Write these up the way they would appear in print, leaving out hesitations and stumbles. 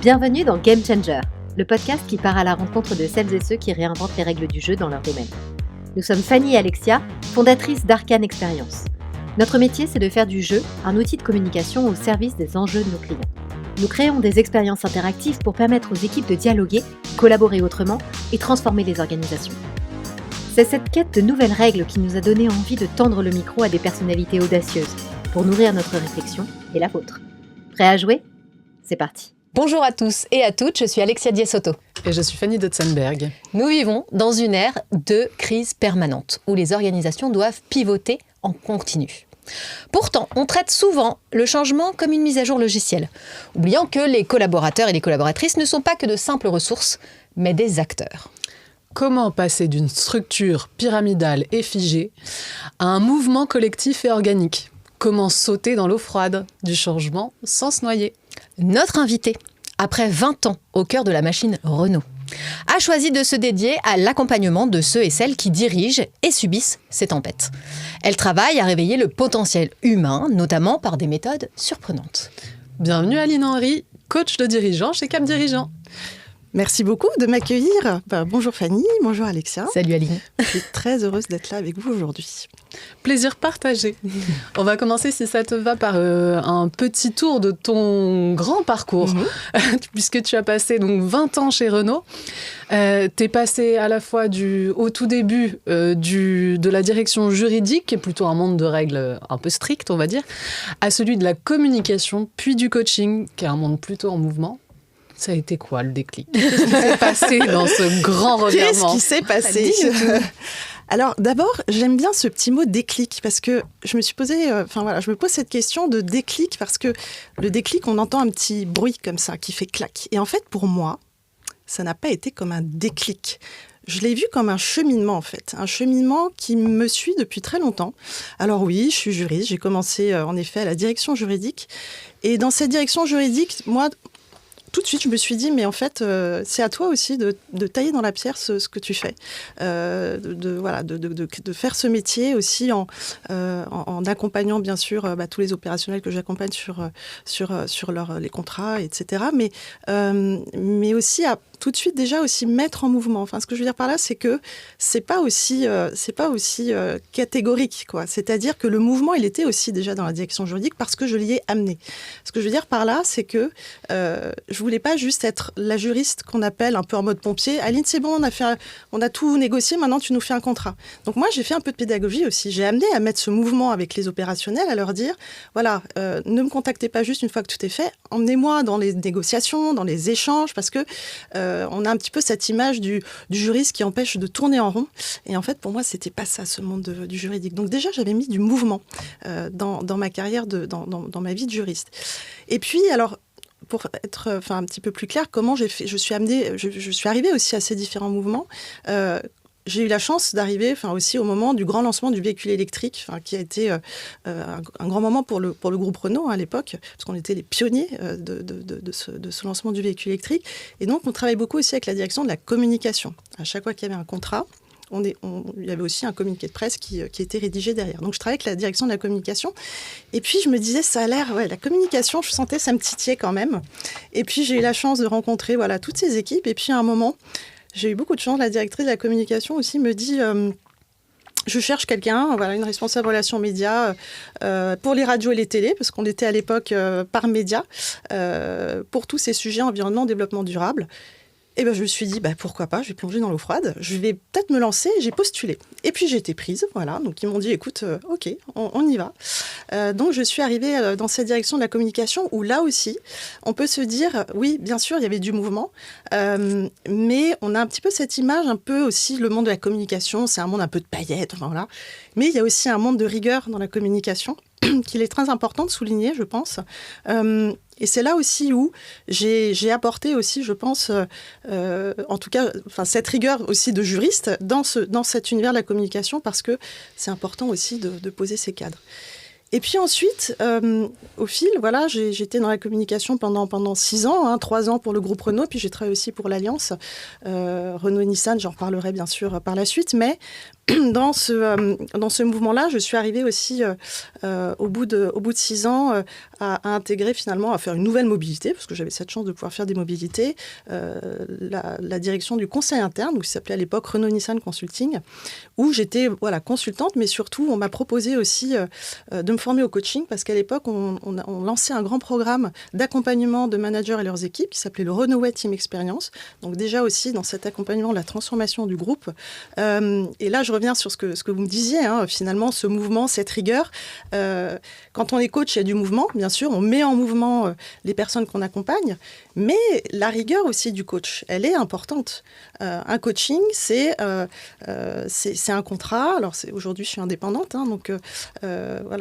Bienvenue dans Game Changer, le podcast qui part à la rencontre de celles et ceux qui réinventent les règles du jeu dans leur domaine. Nous sommes Fanny et Alexia, fondatrices d'Arcane Experience. Notre métier, c'est de faire du jeu un outil de communication au service des enjeux de nos clients. Nous créons des expériences interactives pour permettre aux équipes de dialoguer, collaborer autrement et transformer les organisations. C'est cette quête de nouvelles règles qui nous a donné envie de tendre le micro à des personnalités audacieuses pour nourrir notre réflexion et la vôtre. Prêt à jouer ? C'est parti. Bonjour à tous et à toutes, je suis Alexia Diessoto. Et je suis Fanny Dotzenberg. Nous vivons dans une ère de crise permanente, où les organisations doivent pivoter en continu. Pourtant, on traite souvent le changement comme une mise à jour logicielle, oubliant que les collaborateurs et les collaboratrices ne sont pas que de simples ressources, mais des acteurs. Comment passer d'une structure pyramidale et figée à un mouvement collectif et organique ? Comment sauter dans l'eau froide du changement sans se noyer ? Notre invitée, après 20 ans au cœur de la machine Renault, a choisi de se dédier à l'accompagnement de ceux et celles qui dirigent et subissent ces tempêtes. Elle travaille à réveiller le potentiel humain, notamment par des méthodes surprenantes. Bienvenue Aline Henry, coach de dirigeant chez Cap Dirigeant. Merci beaucoup de m'accueillir. Bonjour Fanny, bonjour Alexia. Salut Aline. Je suis très heureuse d'être là avec vous aujourd'hui. Plaisir partagé. On va commencer, si ça te va, par un petit tour de ton grand parcours, puisque tu as passé donc 20 ans chez Renault. Tu es passé à la fois au tout début de la direction juridique, qui est plutôt un monde de règles un peu strictes, on va dire, à celui de la communication, puis du coaching, qui est un monde plutôt en mouvement. Ça a été quoi le déclic ? Qu'est-ce qui s'est passé dans ce grand revirement ? Qu'est-ce qui s'est passé ? Alors d'abord, j'aime bien ce petit mot déclic parce que je me suis posé, je me pose cette question de déclic parce que le déclic, on entend un petit bruit comme ça qui fait clac. Et en fait, pour moi, ça n'a pas été comme un déclic. Je l'ai vu comme un cheminement, en fait. Un cheminement qui me suit depuis très longtemps. Alors oui, je suis juriste. J'ai commencé, en effet, à la direction juridique. Et dans cette direction juridique, moi, tout de suite, je me suis dit, mais en fait, c'est à toi aussi de tailler dans la pierre ce que tu fais. De faire ce métier aussi en accompagnant, bien sûr, tous les opérationnels que j'accompagne sur les contrats, etc. Mais aussi à tout de suite déjà aussi mettre en mouvement. Enfin, ce que je veux dire par là, c'est que c'est pas aussi catégorique, quoi. C'est-à-dire que le mouvement, il était aussi déjà dans la direction juridique parce que je l'y ai amené. Ce que je veux dire par là, c'est que je voulais pas juste être la juriste qu'on appelle un peu en mode pompier. Aline, c'est bon, on a tout négocié, maintenant tu nous fais un contrat. Donc moi, j'ai fait un peu de pédagogie aussi. J'ai amené à mettre ce mouvement avec les opérationnels, à leur dire, voilà, ne me contactez pas juste une fois que tout est fait, emmenez-moi dans les négociations, dans les échanges, parce que on a un petit peu cette image du juriste qui empêche de tourner en rond. Et en fait, pour moi, c'était pas ça, ce monde du juridique. Donc déjà, j'avais mis du mouvement dans ma carrière, dans ma vie de juriste. Et puis, alors, pour être un petit peu plus clair, comment j'ai fait, je suis arrivée aussi à ces différents mouvements. J'ai eu la chance d'arriver aussi au moment du grand lancement du véhicule électrique, qui a été un grand moment pour le groupe Renault à l'époque, parce qu'on était les pionniers de ce lancement du véhicule électrique. Et donc, on travaille beaucoup aussi avec la direction de la communication. À chaque fois qu'il y avait un contrat, il y avait aussi un communiqué de presse qui était rédigé derrière. Donc, je travaillais avec la direction de la communication. Et puis, je me disais, ça a l'air... la communication, je sentais, ça me titillait quand même. Et puis, j'ai eu la chance de rencontrer toutes ces équipes. Et puis, à un moment, j'ai eu beaucoup de chance. La directrice de la communication aussi me dit... je cherche quelqu'un, une responsable relations médias pour les radios et les télés, parce qu'on était à l'époque par média, pour tous ces sujets environnement, développement durable. Et je me suis dit, pourquoi pas, je vais plonger dans l'eau froide, je vais peut-être me lancer, j'ai postulé. Et puis j'ai été prise, donc ils m'ont dit, écoute, ok, on y va. Donc je suis arrivée dans cette direction de la communication, où là aussi, on peut se dire, oui, bien sûr, il y avait du mouvement, mais on a un petit peu cette image, un peu aussi, le monde de la communication, c'est un monde un peu de paillettes, mais il y a aussi un monde de rigueur dans la communication, qu'il est très important de souligner, je pense. Et c'est là aussi où j'ai apporté aussi, je pense, en tout cas, cette rigueur aussi de juriste dans cet univers de la communication, parce que c'est important aussi de poser ces cadres. Et puis ensuite, au fil, j'étais dans la communication pendant 6 ans, 3 ans pour le groupe Renault, puis j'ai travaillé aussi pour l'Alliance, Renault et Nissan, j'en reparlerai bien sûr par la suite, mais dans ce mouvement-là, je suis arrivée aussi au bout de 6 ans à intégrer finalement, à faire une nouvelle mobilité, parce que j'avais cette chance de pouvoir faire des mobilités, la direction du conseil interne, qui s'appelait à l'époque Renault-Nissan Consulting, où j'étais consultante, mais surtout on m'a proposé aussi de me former au coaching, parce qu'à l'époque on lançait un grand programme d'accompagnement de managers et leurs équipes qui s'appelait le Renault Team Experience. Donc déjà aussi dans cet accompagnement de la transformation du groupe. Et là je reviens sur ce que vous me disiez, finalement ce mouvement, cette rigueur. Quand on est coach, il y a du mouvement, bien sûr, on met en mouvement les personnes qu'on accompagne, mais la rigueur aussi du coach, elle est importante. Un coaching, c'est un contrat. Alors aujourd'hui, je suis indépendante, donc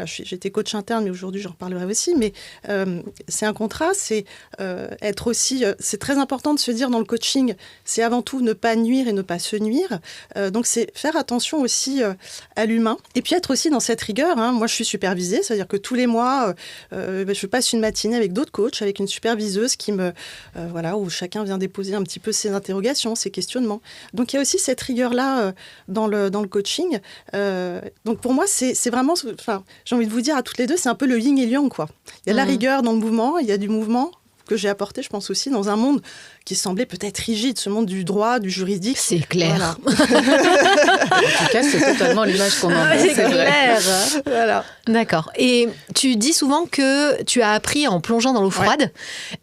j'étais coach interne, mais aujourd'hui, j'en reparlerai aussi. Mais c'est un contrat, c'est être aussi. C'est très important de se dire dans le coaching, c'est avant tout ne pas nuire et ne pas se nuire. Donc c'est faire attention aussi à l'humain, et puis être aussi dans cette rigueur. Moi, je suis supervisée, c'est-à-dire que tous les mois, je passe une matinée avec d'autres coachs, avec une superviseuse qui me où chacun vient déposer un petit peu ses interrogations, ses questionnements. Donc il y a aussi cette rigueur-là dans le coaching. Donc pour moi, c'est vraiment, j'ai envie de vous dire à toutes les deux, c'est un peu le yin et le yang, quoi. Il y a de la rigueur dans le mouvement, il y a du mouvement que j'ai apporté, je pense aussi, dans un monde qui semblait peut-être rigide, ce monde du droit, du juridique. C'est clair. Voilà. En tout cas, c'est totalement l'image qu'on en a. C'est clair. Voilà. D'accord. Et tu dis souvent que tu as appris en plongeant dans l'eau froide. Ouais.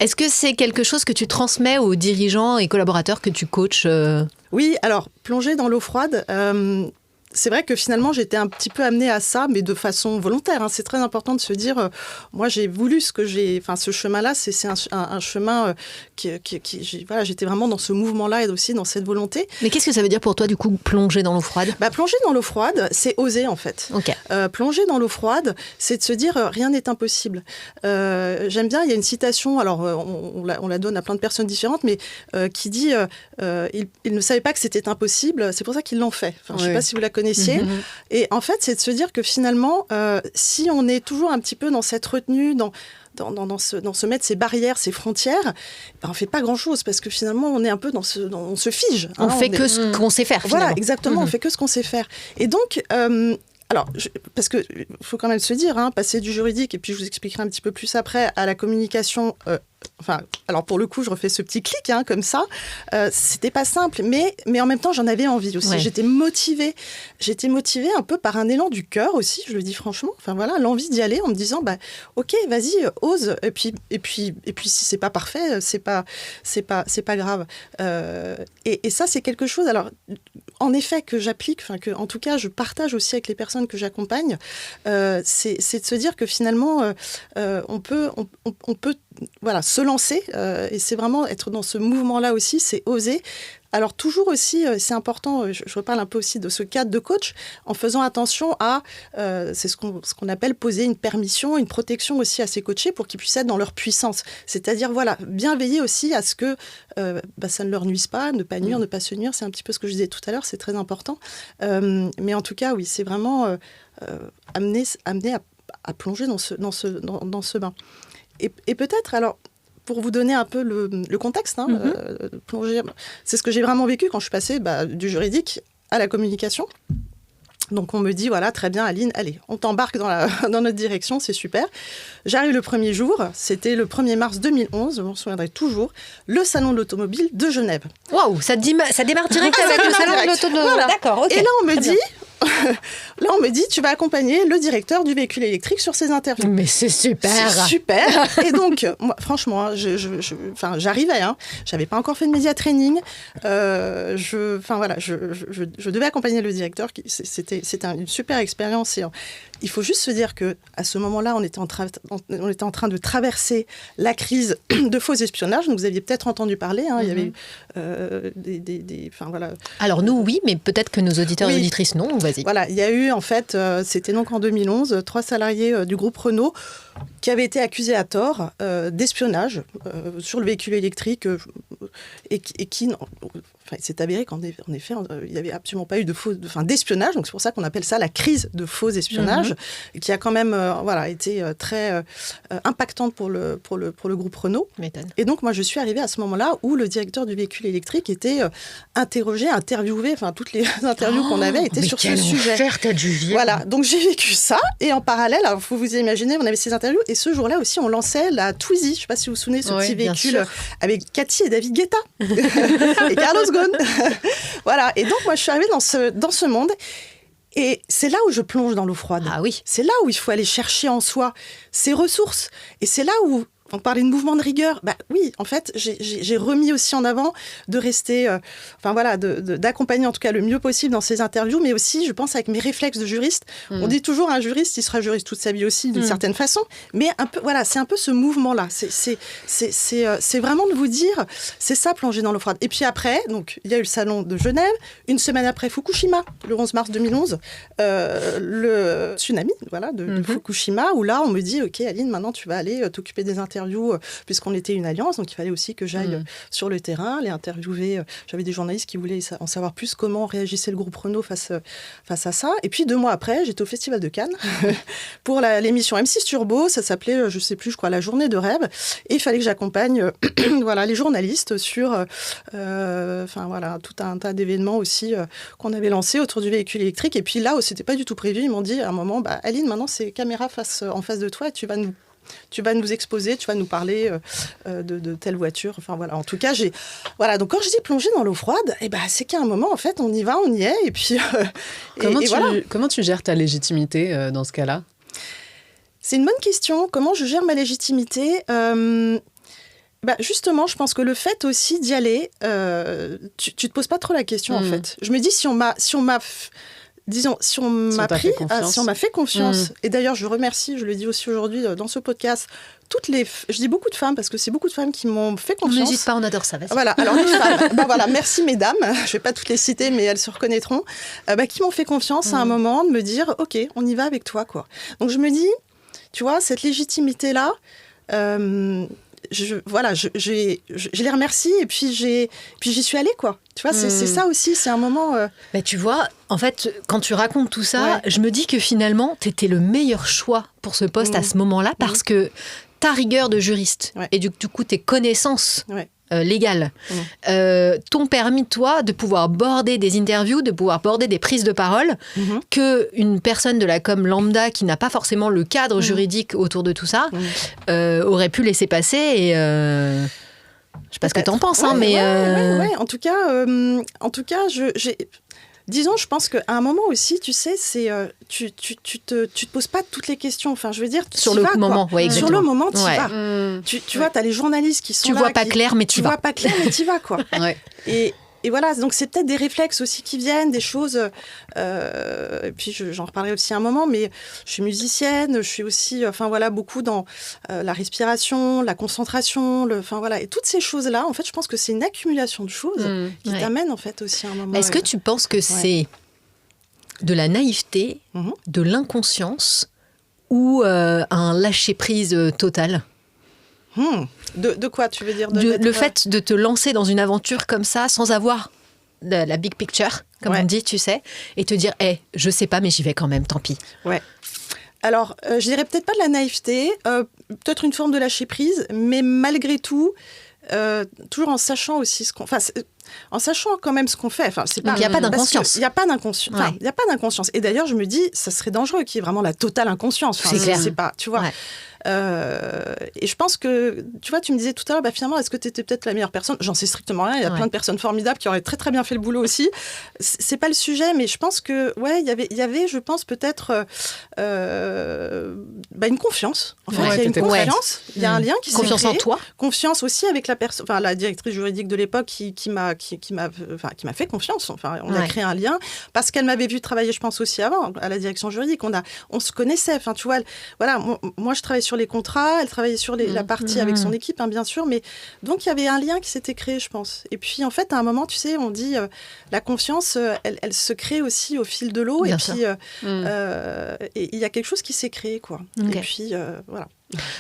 Est-ce que c'est quelque chose que tu transmets aux dirigeants et collaborateurs que tu coaches Oui, alors, plonger dans l'eau froide... c'est vrai que finalement, j'étais un petit peu amenée à ça, mais de façon volontaire. C'est très important de se dire, moi, j'ai voulu ce chemin-là, c'est un chemin j'étais vraiment dans ce mouvement-là et aussi dans cette volonté. Mais qu'est-ce que ça veut dire pour toi, du coup, plonger dans l'eau froide ? Plonger dans l'eau froide, c'est oser, en fait. Okay. Plonger dans l'eau froide, c'est de se dire, rien n'est impossible. J'aime bien, il y a une citation, alors on la donne à plein de personnes différentes, mais qui dit, ils ne savaient pas que c'était impossible, c'est pour ça qu'ils l'ont fait. Je ne sais pas si vous la connaissez. Et en fait, c'est de se dire que finalement, si on est toujours un petit peu dans cette retenue, dans se mettre ces barrières, ces frontières, on ne fait pas grand-chose parce que finalement, on est un peu on se fige. On fait que ce qu'on sait faire, finalement. Voilà, exactement, on fait que ce qu'on sait faire. Et donc... parce qu'il faut quand même se dire, passer du juridique, et puis je vous expliquerai un petit peu plus après, à la communication, alors pour le coup, je refais ce petit clic, comme ça, c'était pas simple, mais en même temps, j'en avais envie aussi. Ouais. J'étais motivée un peu par un élan du cœur aussi, je le dis franchement, l'envie d'y aller en me disant, ok, vas-y, ose, et puis si c'est pas parfait, c'est pas grave. Et ça, c'est quelque chose, alors, en effet, que j'applique, que en tout cas, je partage aussi avec les personnes que j'accompagne, c'est de se dire que finalement, on peut se lancer, et c'est vraiment être dans ce mouvement-là aussi, c'est oser. Alors toujours aussi, c'est important, je reparle un peu aussi de ce cadre de coach, en faisant attention à, c'est ce qu'on appelle poser une permission, une protection aussi à ces coachés pour qu'ils puissent être dans leur puissance. C'est-à-dire, bien veiller aussi à ce que ça ne leur nuise pas, ne pas nuire, ne pas se nuire, c'est un petit peu ce que je disais tout à l'heure, c'est très important. Mais en tout cas, oui, c'est vraiment amener à plonger dans ce bain. Et peut-être, alors, pour vous donner un peu le contexte, plonger, c'est ce que j'ai vraiment vécu quand je suis passée du juridique à la communication. Donc on me dit, très bien Aline, allez, on t'embarque dans notre direction, c'est super. J'arrive le premier jour, c'était le 1er mars 2011, je m'en souviendrai toujours, le salon de l'automobile de Genève. Waouh, ça démarre direct avec le salon de l'automobile. Voilà. D'accord, ok. Et là on me dit, tu vas accompagner le directeur du véhicule électrique sur ses interviews. Mais c'est super. C'est super. Et donc, moi, franchement, j'arrivais, j'avais pas encore fait de média training. Je devais accompagner le directeur. C'était une super expérience. Et il faut juste se dire que à ce moment-là, on était en train de traverser la crise de faux espionnage. Donc, vous aviez peut-être entendu parler. Il y avait Alors nous, oui, mais peut-être que nos auditeurs et auditrices, non. Vas-y. Voilà, il y a eu, en fait, c'était donc en 2011, 3 salariés du groupe Renault qui avaient été accusés à tort d'espionnage sur le véhicule électrique et qui il s'est avéré qu'en effet, il n'y avait absolument pas eu d'espionnage. Donc c'est pour ça qu'on appelle ça la crise de faux espionnage, qui a quand même été très impactante pour le groupe Renault. M'étonne. Et donc moi, je suis arrivée à ce moment-là où le directeur du véhicule électrique était interrogé, interviewé. Enfin, toutes les interviews qu'on avait étaient sur ce sujet. T'as dû vivre. Voilà. Donc j'ai vécu ça. Et en parallèle, il faut vous imaginer, on avait ces interviews. Et ce jour-là aussi, on lançait la Twizy. Je ne sais pas si vous vous souvenez, ce petit véhicule avec Cathy et David Guetta et Carlos Ghosn. Voilà. Et donc, moi, je suis arrivée dans ce monde. Et c'est là où je plonge dans l'eau froide. Ah oui. C'est là où il faut aller chercher en soi ses ressources. Et c'est là où on parlait de mouvement de rigueur. Bah oui, en fait, j'ai remis aussi en avant de rester, d'accompagner en tout cas le mieux possible dans ces interviews, mais aussi, je pense, avec mes réflexes de juriste. On dit toujours un juriste, il sera juriste toute sa vie aussi, d'une certaine façon, mais un peu, c'est un peu ce mouvement-là. C'est vraiment de vous dire, c'est ça, plonger dans l'eau froide. Et puis après, donc, il y a eu le salon de Genève, une semaine après Fukushima, le 11 mars 2011, le tsunami, de Fukushima, où là, on me dit, OK, Aline, maintenant, tu vas aller t'occuper des interviews, puisqu'on était une alliance, donc il fallait aussi que j'aille sur le terrain, les interviewer. J'avais des journalistes qui voulaient en savoir plus comment réagissait le groupe Renault face à ça. Et puis 2 mois après, j'étais au Festival de Cannes pour l'émission M6 Turbo. Ça s'appelait, je sais plus, je crois, La Journée de rêve. Et il fallait que j'accompagne les journalistes sur tout un tas d'événements aussi qu'on avait lancés autour du véhicule électrique. Et puis là, c'était pas du tout prévu. Ils m'ont dit à un moment, Aline, maintenant c'est caméra en face de toi et tu vas nous exposer, tu vas nous parler de telle voiture. Enfin, voilà. En tout cas, donc quand je dis plonger dans l'eau froide, c'est qu'à un moment, en fait, on y va, on y est. Et puis, Comment tu gères ta légitimité dans ce cas-là ? C'est une bonne question. Comment je gère ma légitimité ? Justement, je pense que le fait aussi d'y aller, tu te poses pas trop la question, en fait. Je me dis, si on m'a fait confiance, et d'ailleurs je remercie, je le dis aussi aujourd'hui dans ce podcast, je dis beaucoup de femmes parce que c'est beaucoup de femmes qui m'ont fait confiance. N'hésite pas, on adore ça, vas-y. Voilà, alors les femmes, merci mesdames, je vais pas toutes les citer mais elles se reconnaîtront, qui m'ont fait confiance à un moment de me dire ok, on y va avec toi quoi. Donc je me dis, tu vois, cette légitimité-là, je les remercie et puis j'y suis allée quoi. Tu vois, c'est ça aussi, c'est un moment... Mais tu vois, en fait, quand tu racontes tout ça, je me dis que finalement, tu étais le meilleur choix pour ce poste à ce moment-là parce que ta rigueur de juriste et du coup tes connaissances légales t'ont permis, toi, de pouvoir border des interviews, de pouvoir border des prises de parole qu'une personne de la com lambda qui n'a pas forcément le cadre juridique autour de tout ça aurait pu laisser passer et... Je sais pas ce que t'en penses, mais... En tout cas, disons, je pense qu'à un moment aussi, tu sais, tu te poses pas toutes les questions. Enfin, je veux dire, sur le moment, exactement. Sur le moment, tu y vas. Tu vois, t'as les journalistes qui sont là. Tu vois pas clair, mais tu vas. Tu vois pas clair, mais tu y vas, quoi. Et voilà, donc c'est peut-être des réflexes aussi qui viennent, des choses... et puis j'en reparlerai aussi un moment, mais je suis musicienne, je suis aussi, beaucoup dans la respiration, la concentration, et toutes ces choses-là, en fait, je pense que c'est une accumulation de choses qui t'amènent, en fait, aussi à un moment. Est-ce que tu penses que c'est de la naïveté, de l'inconscience ou un lâcher-prise total ? De quoi, tu veux dire le fait de te lancer dans une aventure comme ça, sans avoir la big picture, comme on dit, tu sais, et te dire, je sais pas, mais j'y vais quand même, tant pis. Ouais. Alors, je dirais peut-être pas de la naïveté, peut-être une forme de lâcher-prise, mais malgré tout, toujours en sachant aussi ce qu'on... en sachant quand même ce qu'on fait. Donc, il n'y a pas d'inconscience. Il n'y a pas d'inconscience. Il n'y a pas d'inconscience. Et d'ailleurs, je me dis, ça serait dangereux qu'il y ait vraiment la totale inconscience. C'est clair. C'est pas, tu vois. Ouais. Et je pense que, tu vois, tu me disais tout à l'heure, finalement, est-ce que tu étais peut-être la meilleure personne ? J'en sais strictement rien. Il y a plein de personnes formidables qui auraient très, très bien fait le boulot aussi. C'est pas le sujet, mais je pense que, il y avait, je pense, peut-être une confiance. En fait, il y a une confiance. Il y a un lien qui s'est créé. Confiance en toi. Confiance aussi avec la directrice juridique de l'époque qui m'a fait confiance. Enfin, on a créé un lien parce qu'elle m'avait vu travailler, je pense, aussi avant, à la direction juridique. On se connaissait. Enfin, tu vois, moi, je travaillais sur les contrats, elle travaillait sur la partie avec son équipe, bien sûr, mais donc il y avait un lien qui s'était créé, je pense. Et puis en fait, à un moment, tu sais, on dit la confiance, elle se crée aussi au fil de l'eau, et puis et il y a quelque chose qui s'est créé, quoi. Okay. Et puis voilà.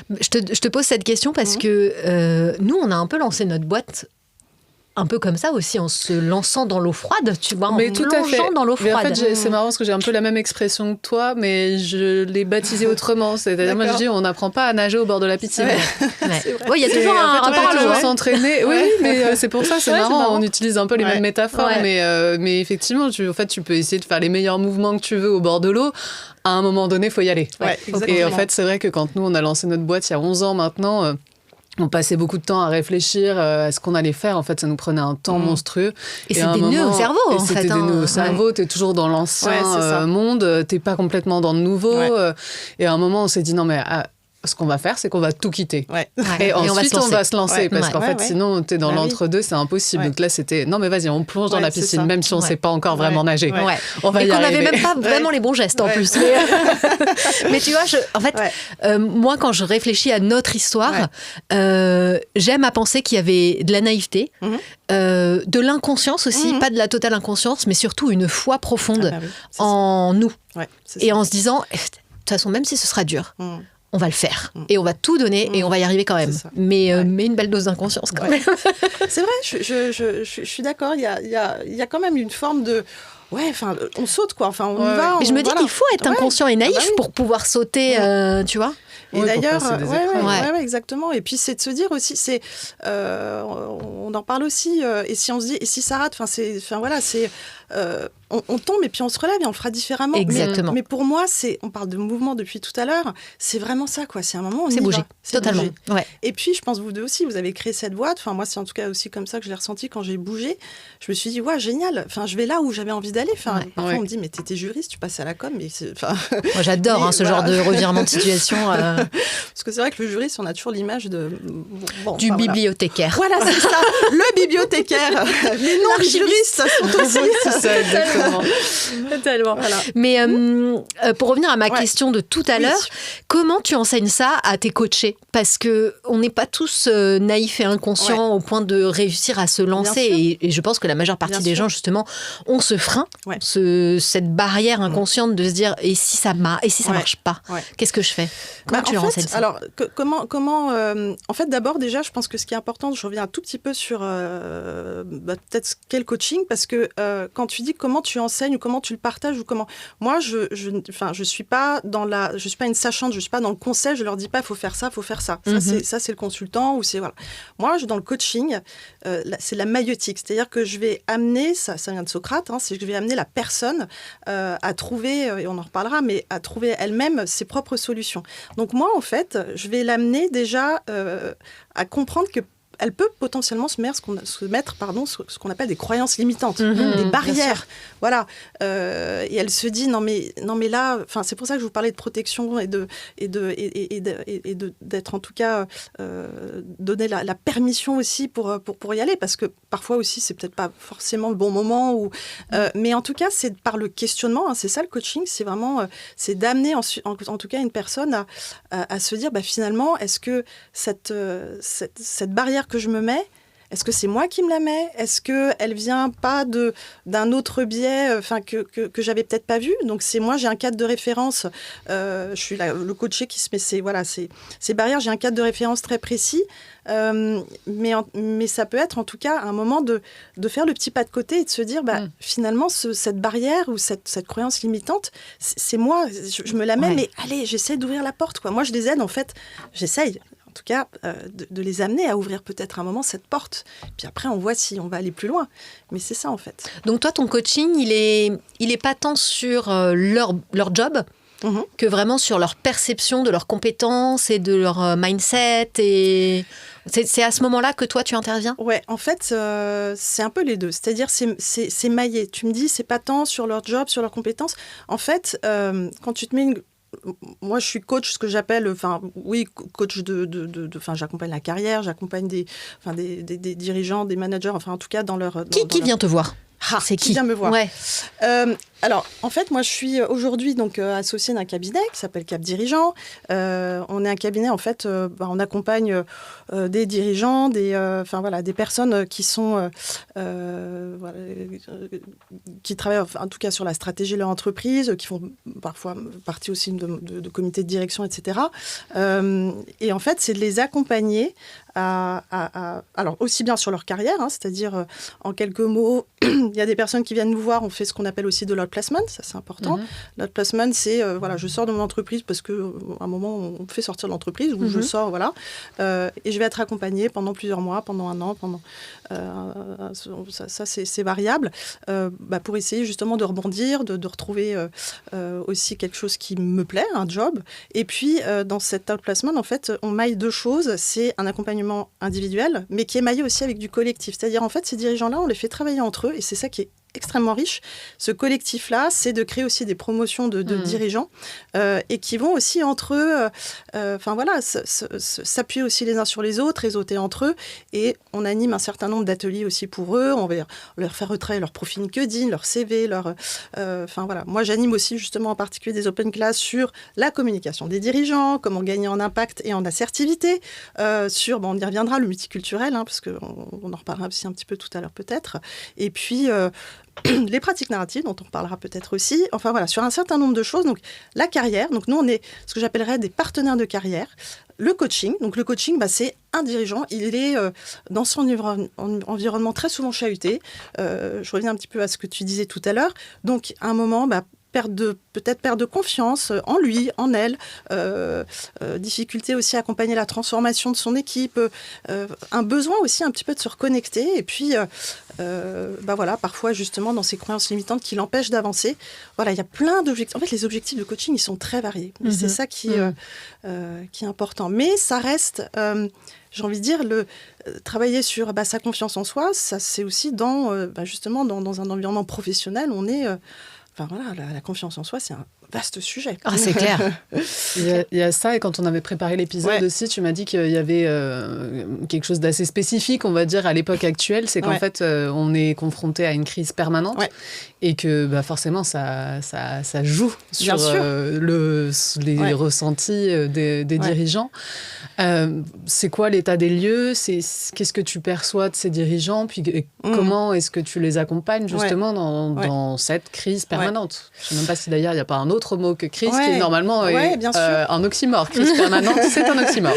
Je te pose cette question parce que nous, on a un peu lancé notre boîte un peu comme ça aussi, en se lançant dans l'eau froide, tu vois, en Mais tout à fait. plongeant dans l'eau Mais en froide. fait, c'est marrant parce que j'ai un peu la même expression que toi, mais je l'ai baptisée autrement. C'est-à-dire, moi, je dis, on n'apprend pas à nager au bord de la piscine. Ouais, il y a toujours en fait, un on va parallèle. toujours s'entraîner. Oui, mais c'est pour ça, c'est marrant. On utilise un peu les mêmes métaphores, mais effectivement, tu peux essayer de faire les meilleurs mouvements que tu veux au bord de l'eau. À un moment donné, il faut y aller. Et en fait, c'est vrai que quand nous, on a lancé notre boîte il y a 11 ans maintenant, on passait beaucoup de temps à réfléchir à ce qu'on allait faire. En fait, ça nous prenait un temps monstrueux. Et c'est des nœuds au cerveau, en fait. C'était des nœuds au cerveau. T'es toujours dans l'ancien monde. T'es pas complètement dans le nouveau. Et à un moment, on s'est dit, non, mais ce qu'on va faire, c'est qu'on va tout quitter. Et ensuite, on va se lancer. Parce qu'en fait, sinon, t'es dans l'entre-deux, c'est impossible. Donc là, c'était, non, mais vas-y, on plonge dans la piscine, même si on sait pas encore vraiment nager. On va y arriver. Et qu'on n'avait même pas vraiment les bons gestes, en plus. Mais tu vois, en fait, moi, quand je réfléchis à notre histoire, j'aime à penser qu'il y avait de la naïveté, de l'inconscience aussi, pas de la totale inconscience, mais surtout une foi profonde en nous. Et en se disant, de toute façon, même si ce sera dur, on va le faire. Et on va tout donner et on va y arriver quand même. Mais une belle dose d'inconscience quand même. C'est vrai, je suis d'accord. Il y a quand même une forme de... Ouais, enfin, on saute, quoi. Enfin, on y va. Mais je me dis qu'il faut être inconscient et naïf pour pouvoir sauter, tu vois. Et d'ailleurs, exactement. Et puis c'est de se dire aussi, on en parle aussi. Et si on se dit, et si ça rate, on tombe et puis on se relève et on le fera différemment. Exactement. Mais pour moi, on parle de mouvement depuis tout à l'heure, c'est vraiment ça, quoi. C'est un moment où on y bouger. va. Totalement. Bouger. Ouais. Et puis, je pense, vous deux aussi, vous avez créé cette boîte. Enfin, moi, c'est en tout cas aussi comme ça que je l'ai ressenti quand j'ai bougé. Je me suis dit, ouais, génial. Enfin, je vais là où j'avais envie d'aller. Enfin, parfois, on me dit, mais t'étais juriste, tu passes à la com. Mais moi, j'adore ce genre de revirement de situation. Parce que c'est vrai que le juriste, on a toujours l'image du bibliothécaire. Voilà, c'est ça, le bibliothécaire. Les non-juristes sont aussi. C'est ça, exactement. Totalement. Voilà. Mais pour revenir à ma question de tout à l'heure, comment tu enseignes ça à tes coachés ? Parce qu'on n'est pas tous naïfs et inconscients au point de réussir à se lancer. Et je pense que la majeure partie des gens, justement, ont ce frein, cette barrière inconsciente de se dire et si ça marche pas, qu'est-ce que je fais ? Comment tu leur enseignes ça ? Alors, en fait, d'abord, déjà, je pense que ce qui est important, je reviens un tout petit peu sur peut-être ce qu'est le coaching, parce que quand tu dis comment tu enseignes ou comment tu le partages ou comment... Moi, je suis pas une sachante, je suis pas dans le conseil, je leur dis pas, il faut faire ça, il faut faire ça. Ça, c'est le consultant ou c'est... Voilà. Moi, dans le coaching, c'est la maïeutique, c'est-à-dire que je vais amener, ça vient de Socrate, c'est que je vais amener la personne à trouver, et on en reparlera, mais à trouver elle-même ses propres solutions. Donc moi, en fait, je vais l'amener déjà à comprendre que elle peut potentiellement se mettre ce qu'on appelle des croyances limitantes, des barrières. Voilà. Et elle se dit non mais là, c'est pour ça que je vous parlais de protection et d'être en tout cas donner la permission aussi pour y aller, parce que parfois aussi c'est peut-être pas forcément le bon moment mais en tout cas c'est par le questionnement. C'est ça le coaching, c'est vraiment c'est d'amener en tout cas une personne à se dire finalement est-ce que cette barrière que je me mets, est-ce que c'est moi qui me la mets ? Est-ce qu'elle vient pas d'un autre biais que j'avais peut-être pas vu ? Donc j'ai un cadre de référence, je suis le coaché qui se met ces barrières, j'ai un cadre de référence très précis, mais ça peut être en tout cas un moment de faire le petit pas de côté et de se dire finalement cette barrière ou cette croyance limitante, c'est moi, je me la mets, mais allez, j'essaie d'ouvrir la porte, quoi. Moi je les aide en fait, j'essaye en tout cas, de les amener à ouvrir peut-être un moment cette porte. Puis après, on voit si on va aller plus loin. Mais c'est ça, en fait. Donc toi, ton coaching, il est pas tant sur leur job que vraiment sur leur perception de leurs compétences et de leur mindset. Et c'est à ce moment-là que toi, tu interviens ? Ouais, en fait, c'est un peu les deux. C'est-à-dire, c'est maillé. Tu me dis, c'est pas tant sur leur job, sur leurs compétences. En fait, quand tu te mets moi, je suis coach, ce que j'appelle, coach j'accompagne la carrière, j'accompagne des dirigeants, des managers, en tout cas dans leur... Qui vient te voir ? C'est qui vient me voir. Alors, en fait, moi, je suis aujourd'hui associée d'un cabinet qui s'appelle Cap Dirigeant. On est un cabinet, en fait, on accompagne des dirigeants, des personnes qui sont... qui travaillent, en tout cas, sur la stratégie de leur entreprise, qui font parfois partie aussi de comités de direction, etc. Et en fait, c'est de les accompagner alors aussi bien sur leur carrière, c'est-à-dire en quelques mots, il y a des personnes qui viennent nous voir, on fait ce qu'on appelle aussi de l'outplacement, ça c'est important. L'outplacement, c'est je sors de mon entreprise parce qu'à un moment on me fait sortir de l'entreprise, ou je sors, et je vais être accompagnée pendant plusieurs mois, pendant un an, ça c'est variable, pour essayer justement de rebondir, de retrouver aussi quelque chose qui me plaît, un job. Et puis dans cet outplacement, en fait, on maille deux choses. C'est un accompagnement individuel, mais qui est maillé aussi avec du collectif. C'est-à-dire, en fait, ces dirigeants-là, on les fait travailler entre eux, et c'est ça qui est extrêmement riche. Ce collectif-là, c'est de créer aussi des promotions de dirigeants et qui vont aussi entre eux, s'appuyer aussi les uns sur les autres, réseauter entre eux. Et on anime un certain nombre d'ateliers aussi pour eux. On va leur faire retravailler leur profil LinkedIn, leur CV, Moi, j'anime aussi justement en particulier des open class sur la communication des dirigeants, comment gagner en impact et en assertivité, on y reviendra, le multiculturel, parce qu'on en reparlera aussi un petit peu tout à l'heure peut-être. Et puis les pratiques narratives, dont on parlera peut-être aussi. Sur un certain nombre de choses. Donc, la carrière. Donc, nous, on est ce que j'appellerais des partenaires de carrière. Le coaching. Donc, le coaching, c'est un dirigeant. Il est dans son environnement très souvent chahuté. Je reviens un petit peu à ce que tu disais tout à l'heure. Donc, à un moment, perte de confiance en lui, en elle, difficulté aussi à accompagner la transformation de son équipe, un besoin aussi un petit peu de se reconnecter, et puis parfois justement dans ces croyances limitantes qui l'empêchent d'avancer. Il y a plein d'objectifs. En fait, les objectifs de coaching, ils sont très variés. Et c'est ça qui est important. Mais ça reste, j'ai envie de dire, travailler sur sa confiance en soi, ça c'est aussi justement dans un environnement professionnel, on est... la confiance en soi, c'est un vaste sujet. Ah, c'est clair. Il y a ça, et quand on avait préparé l'épisode aussi, tu m'as dit qu'il y avait quelque chose d'assez spécifique, on va dire, à l'époque actuelle, c'est qu'en fait, on est confronté à une crise permanente, et que forcément, ça joue sur les ressentis des dirigeants. C'est quoi l'état des lieux ? Qu'est-ce que tu perçois de ces dirigeants ? Puis comment est-ce que tu les accompagnes justement dans cette crise permanente ? Je ne sais même pas si d'ailleurs il n'y a pas un autre mot que crise qui est normalement un oxymore. Crise permanente, c'est un oxymore.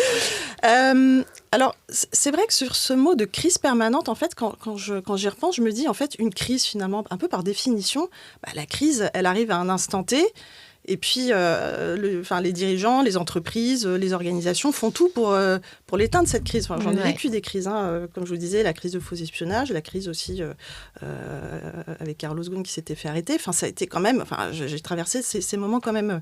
Alors, c'est vrai que sur ce mot de crise permanente, en fait, quand j'y repense, je me dis, en fait, une crise, finalement, un peu par définition, la crise, elle arrive à un instant T. Et puis, les dirigeants, les entreprises, les organisations font tout pour l'éteindre, cette crise. J'en ai vécu des crises, comme je vous disais, la crise de faux espionnage, la crise aussi avec Carlos Ghosn qui s'était fait arrêter. Ça a été quand même... j'ai traversé ces moments quand même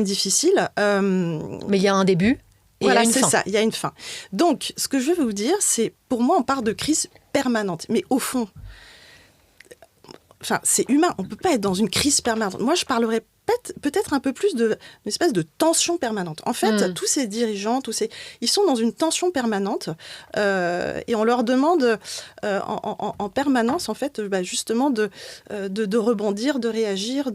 difficiles. Mais il y a un début et il y a une fin. C'est ça, il y a une fin. Donc, ce que je veux vous dire, c'est, pour moi, on parle de crise permanente. Mais au fond, c'est humain. On ne peut pas être dans une crise permanente. Moi, je parlerais peut-être un peu plus d'une espèce de tension permanente. En fait, tous ces dirigeants, ils sont dans une tension permanente et on leur demande en permanence, en fait, justement, de rebondir, de réagir.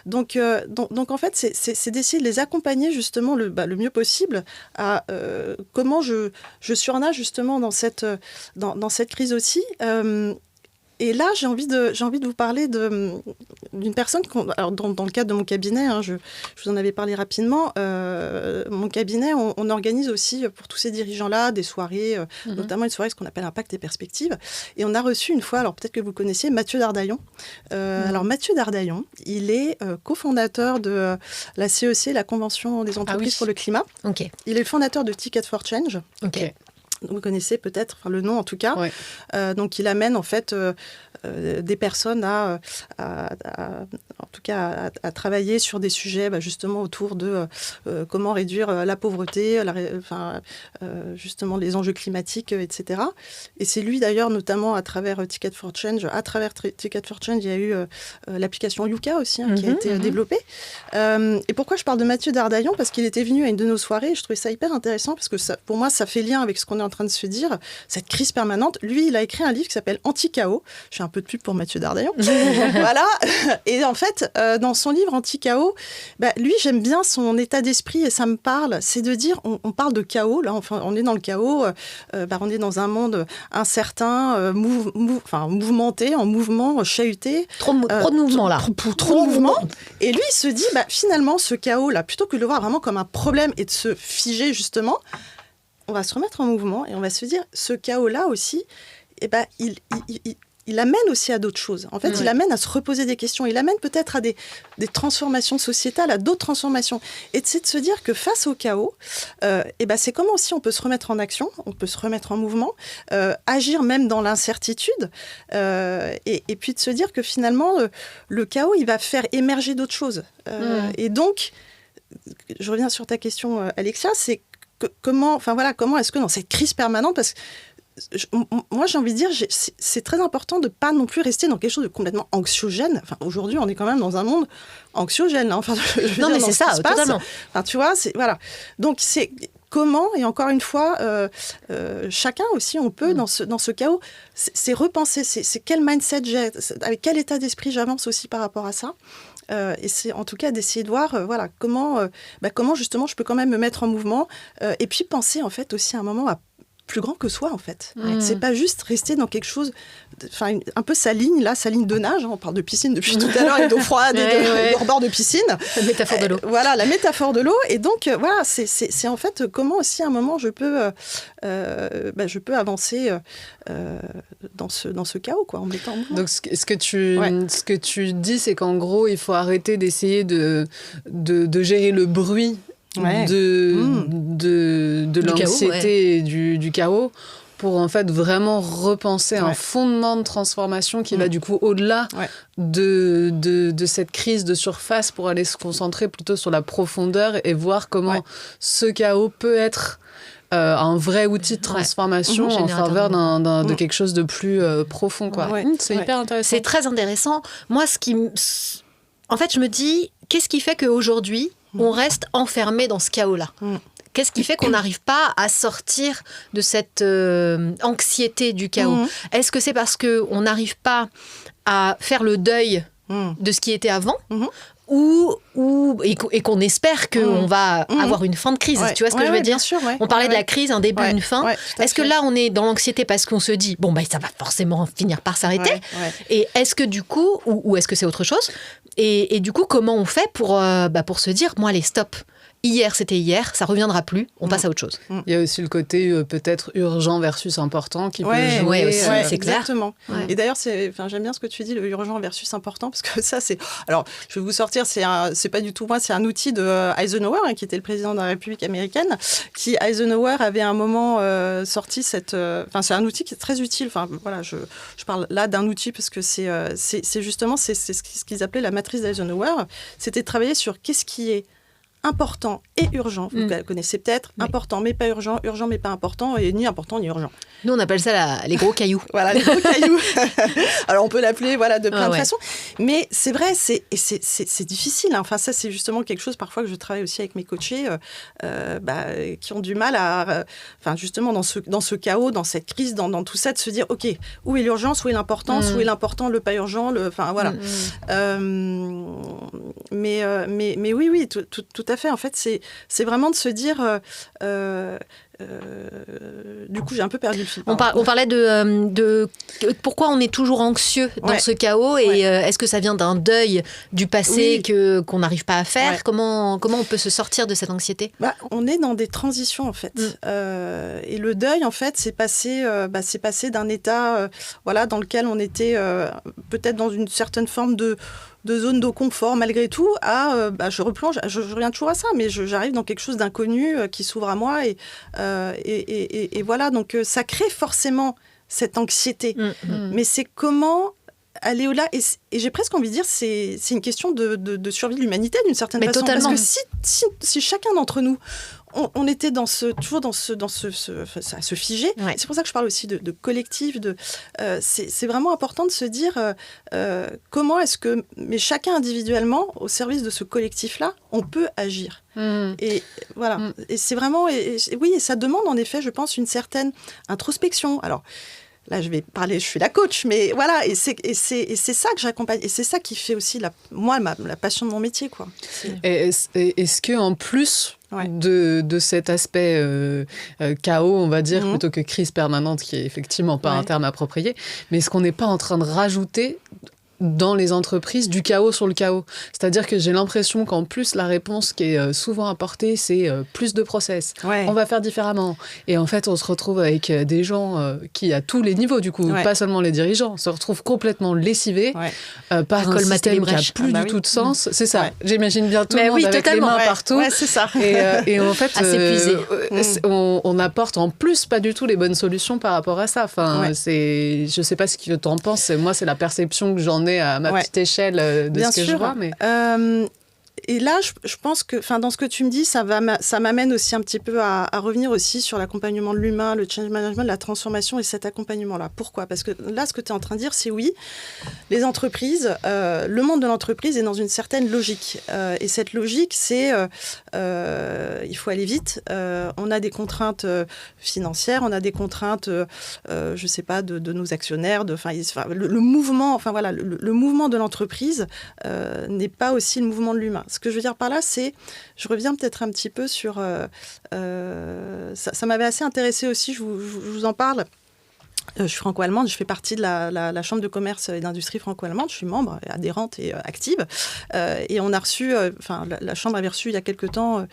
Donc, en fait, c'est d'essayer de les accompagner, justement, le mieux possible à comment je surnage, justement, dans cette crise aussi. Et là, j'ai envie de vous parler d'une personne, dans le cadre de mon cabinet, je vous en avais parlé rapidement, mon cabinet, on organise aussi pour tous ces dirigeants-là des soirées, notamment une soirée, ce qu'on appelle Impact et Perspectives. Et on a reçu une fois, alors peut-être que vous connaissez, Mathieu Dardaillon. Alors Mathieu Dardaillon, il est cofondateur de la CEC, la Convention des entreprises pour le climat. Okay. Il est le fondateur de Ticket for Change. Okay. Vous connaissez peut-être, le nom en tout cas. Ouais. Donc, il amène en fait des personnes à travailler sur des sujets justement autour de comment réduire la pauvreté, justement les enjeux climatiques, etc. Et c'est lui d'ailleurs, notamment à travers Ticket for Change. À travers Ticket for Change, il y a eu l'application Yuka aussi qui a été développée. Et pourquoi je parle de Mathieu Dardaillon ? Parce qu'il était venu à une de nos soirées et je trouvais ça hyper intéressant parce que pour moi, ça fait lien avec ce qu'on est en train de se dire, cette crise permanente. Lui, il a écrit un livre qui s'appelle Anti-Chaos. Je fais un peu de pub pour Mathieu Dardaillon. Voilà. Et en fait, dans son livre Anti-Chaos, lui, j'aime bien son état d'esprit et ça me parle. C'est de dire, on parle de chaos. Là, on est dans le chaos. On est dans un monde incertain, mouvementé, en mouvement, chahuté. Trop de mouvement, là. Trop de mouvement. Et lui, il se dit, finalement, ce chaos-là, plutôt que de le voir vraiment comme un problème et de se figer, justement, on va se remettre en mouvement et on va se dire, ce chaos-là aussi, eh ben, il amène aussi à d'autres choses. En fait, il amène à se reposer des questions. Il amène peut-être à des transformations sociétales, à d'autres transformations. Et c'est de se dire que face au chaos, c'est comment aussi on peut se remettre en action, on peut se remettre en mouvement, agir même dans l'incertitude, et puis de se dire que finalement, le chaos, il va faire émerger d'autres choses. Et donc, je reviens sur ta question, Alexia, c'est comment est-ce que dans cette crise permanente, parce que moi, j'ai envie de dire, c'est très important de ne pas non plus rester dans quelque chose de complètement anxiogène. Enfin, aujourd'hui, on est quand même dans un monde anxiogène. Hein. Enfin, non, mais c'est ça, totalement. Enfin, tu vois, voilà. Donc, c'est comment, et encore une fois, chacun aussi, on peut, dans ce chaos, c'est repenser, c'est quel mindset j'ai, avec quel état d'esprit j'avance aussi par rapport à ça. Et c'est en tout cas d'essayer de voir comment justement je peux quand même me mettre en mouvement, et puis penser en fait aussi à un moment à plus grand que soi, en fait. C'est pas juste rester dans quelque chose, un peu sa ligne de nage. Hein, on parle de piscine depuis tout à l'heure, et d'eau froide, et de rebord de piscine. La métaphore de l'eau. Voilà, la métaphore de l'eau. Et donc, c'est en fait comment aussi, à un moment, je peux avancer dans ce chaos, quoi, en mettant en mouvement. Donc, ce que tu dis, c'est qu'en gros, il faut arrêter d'essayer de gérer le bruit de l'anxiété et du chaos, pour en fait vraiment repenser un fondement de transformation qui va du coup au-delà de cette crise de surface, pour aller se concentrer plutôt sur la profondeur et voir comment ce chaos peut être un vrai outil de transformation en faveur de quelque chose de plus profond, quoi. C'est hyper intéressant. C'est très intéressant. Moi, en fait, je me dis, qu'est-ce qui fait qu'aujourd'hui on reste enfermé dans ce chaos-là? Qu'est-ce qui fait qu'on n'arrive pas à sortir de cette anxiété du chaos? Est-ce que c'est parce qu'on n'arrive pas à faire le deuil de ce qui était avant, et qu'on espère qu'on va avoir une fin de crise? Tu vois ce que je veux dire? Sûr, on parlait de la crise, un début, une fin. Est-ce que là, on est dans l'anxiété parce qu'on se dit, ça va forcément finir par s'arrêter? Et est-ce que du coup, ou est-ce que c'est autre chose? Et du coup, comment on fait pour se dire, allez, stop. Hier, c'était hier, ça reviendra plus, on passe à autre chose. Il y a aussi le côté peut-être urgent versus important qui peut jouer aussi, c'est clair. Exactement. Et d'ailleurs, j'aime bien ce que tu dis, le urgent versus important, parce que ça, c'est... Alors, je vais vous sortir, c'est pas du tout moi, c'est un outil de Eisenhower, qui était le président de la République américaine, qui, Eisenhower, avait à un moment sorti cette... c'est un outil qui est très utile. Enfin, voilà, je parle là d'un outil parce que c'est justement ce qu'ils appelaient la matrice d'Eisenhower. C'était de travailler sur qu'est-ce qui est important et urgent. Vous connaissez peut-être, important mais pas urgent, urgent mais pas important, et ni important ni urgent. Nous, on appelle ça les gros cailloux. Voilà, les gros cailloux. Alors, on peut l'appeler de plein de façons. Mais c'est vrai, c'est difficile. Hein. Enfin, ça, c'est justement quelque chose, parfois, que je travaille aussi avec mes coachés, qui ont du mal à... justement, dans ce chaos, dans cette crise, dans tout ça, de se dire, OK, où est l'urgence, où est l'importance, où est l'important, le pas urgent, voilà. Mais oui, tout à fait. En fait, c'est vraiment de se dire... du coup, j'ai un peu perdu le fil. On parlait de pourquoi on est toujours anxieux dans ce chaos, et est-ce que ça vient d'un deuil du passé qu'on n'arrive pas à faire? Comment on peut se sortir de cette anxiété? On est dans des transitions, en fait. Et le deuil, en fait, c'est passé d'un état dans lequel on était peut-être dans une certaine forme de zone de confort malgré tout, à je replonge, je reviens toujours à ça, mais j'arrive dans quelque chose d'inconnu qui s'ouvre à moi, et voilà, donc ça crée forcément cette anxiété. Mais c'est comment aller au-delà, et j'ai presque envie de dire, c'est une question de survie de l'humanité d'une certaine façon. Totalement. Parce que si chacun d'entre nous, on était toujours à se figer. C'est pour ça que je parle aussi de collectif. C'est vraiment important de se dire comment est-ce que, mais chacun individuellement, au service de ce collectif-là, on peut agir. Et voilà. Et c'est vraiment, et ça demande en effet, je pense, une certaine introspection. Alors, là, je vais parler, je suis la coach, mais voilà, et c'est ça que j'accompagne, et c'est ça qui fait aussi la passion de mon métier, quoi. Est-ce que en plus de cet aspect chaos, on va dire, plutôt que crise permanente, qui est effectivement pas un terme approprié, mais est-ce qu'on n'est pas en train de rajouter dans les entreprises du chaos sur le chaos. C'est-à-dire que j'ai l'impression qu'en plus, la réponse qui est souvent apportée, c'est plus de process. Ouais. On va faire différemment. Et en fait, on se retrouve avec des gens qui, à tous les niveaux, du coup, pas seulement les dirigeants, se retrouvent complètement lessivés par un système qui n'a plus du tout de sens. C'est ça. J'imagine bien tout le monde avec les mains partout. Ouais, c'est ça. Et en fait, épuisé. On apporte en plus pas du tout les bonnes solutions par rapport à ça. Enfin, je ne sais pas ce que tu en penses. Moi, c'est la perception que j'en ai à ma petite échelle de bien ce que sûr. je vois. Mais... Et là, je pense que, dans ce que tu me dis, ça m'amène aussi un petit peu à revenir aussi sur l'accompagnement de l'humain, le change management, la transformation et cet accompagnement-là. Pourquoi ? Parce que là, ce que tu es en train de dire, c'est oui, les entreprises, le monde de l'entreprise est dans une certaine logique. Et cette logique, c'est il faut aller vite. On a des contraintes financières, on a des contraintes, je sais pas, de nos actionnaires. Le mouvement, le mouvement de l'entreprise n'est pas aussi le mouvement de l'humain. Ce que je veux dire par là, c'est, je reviens peut-être un petit peu sur, ça m'avait assez intéressé aussi, je vous en parle. Je suis franco-allemande, je fais partie de la Chambre de commerce et d'industrie franco-allemande, je suis membre, adhérente et active. Et on a reçu, la Chambre avait reçu il y a quelque temps,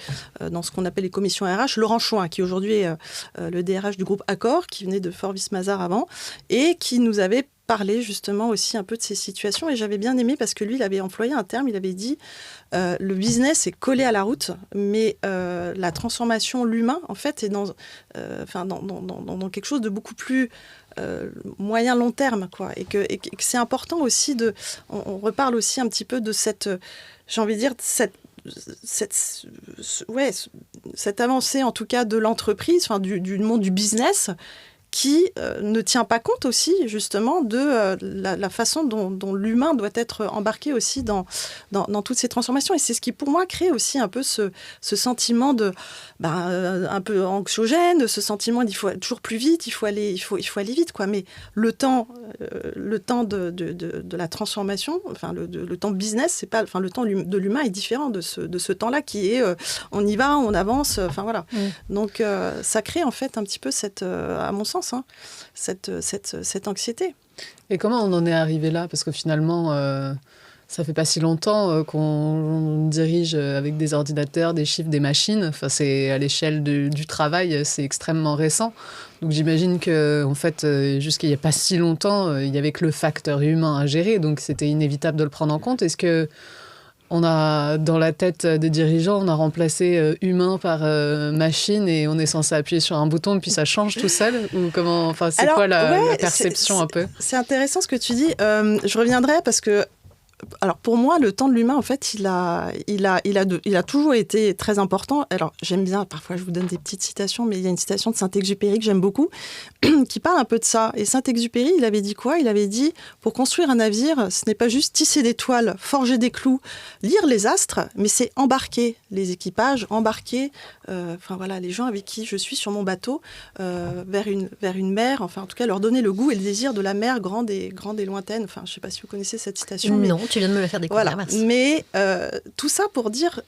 dans ce qu'on appelle les commissions RH, Laurent Chouin, qui aujourd'hui est le DRH du groupe Accor, qui venait de Fort-Vis-Mazars avant, et qui nous avait parlé justement aussi un peu de ces situations. Et j'avais bien aimé parce que lui, il avait employé un terme, il avait dit le business est collé à la route, mais la transformation, l'humain, en fait, est dans quelque chose de beaucoup plus moyen-long terme, quoi. Et que c'est important aussi on reparle aussi un petit peu de cette, j'ai envie de dire, cette avancée, en tout cas, de l'entreprise, du monde du business, qui ne tient pas compte aussi, justement, de la façon dont l'humain doit être embarqué aussi dans toutes ces transformations. Et c'est ce qui, pour moi, crée aussi un peu ce sentiment un peu anxiogène, ce sentiment qu'il faut toujours plus vite, il faut aller vite, quoi. Mais le temps de la transformation, le temps business, c'est pas, le temps de l'humain est différent de ce temps-là qui est on y va, on avance, voilà. Donc ça crée en fait un petit peu à mon sens, cette anxiété. Et comment on en est arrivé là ? Parce que finalement, ça fait pas si longtemps qu'on dirige avec des ordinateurs, des chiffres, des machines. Enfin, c'est à l'échelle du travail, c'est extrêmement récent. Donc j'imagine que, en fait, jusqu'il y a pas si longtemps, il y avait que le facteur humain à gérer. Donc c'était inévitable de le prendre en compte. Est-ce que on a, dans la tête des dirigeants, on a remplacé humain par machine et on est censé appuyer sur un bouton puis ça change tout seul ? Ou comment, enfin, c'est quoi la perception un peu ? C'est intéressant ce que tu dis. Je reviendrai parce que, alors pour moi, le temps de l'humain, en fait, il a toujours été très important. Alors j'aime bien, parfois je vous donne des petites citations, mais il y a une citation de Saint-Exupéry que j'aime beaucoup, qui parle un peu de ça. Et Saint-Exupéry, il avait dit quoi ? Il avait dit, pour construire un navire, ce n'est pas juste tisser des toiles, forger des clous, lire les astres, mais c'est embarquer les équipages, embarquer les gens avec qui je suis sur mon bateau vers une mer, enfin en tout cas leur donner le goût et le désir de la mer grande et lointaine. Enfin, je ne sais pas si vous connaissez cette citation. Non, tu viens de me la faire découvrir. Voilà. Merci. Mais tout ça pour dire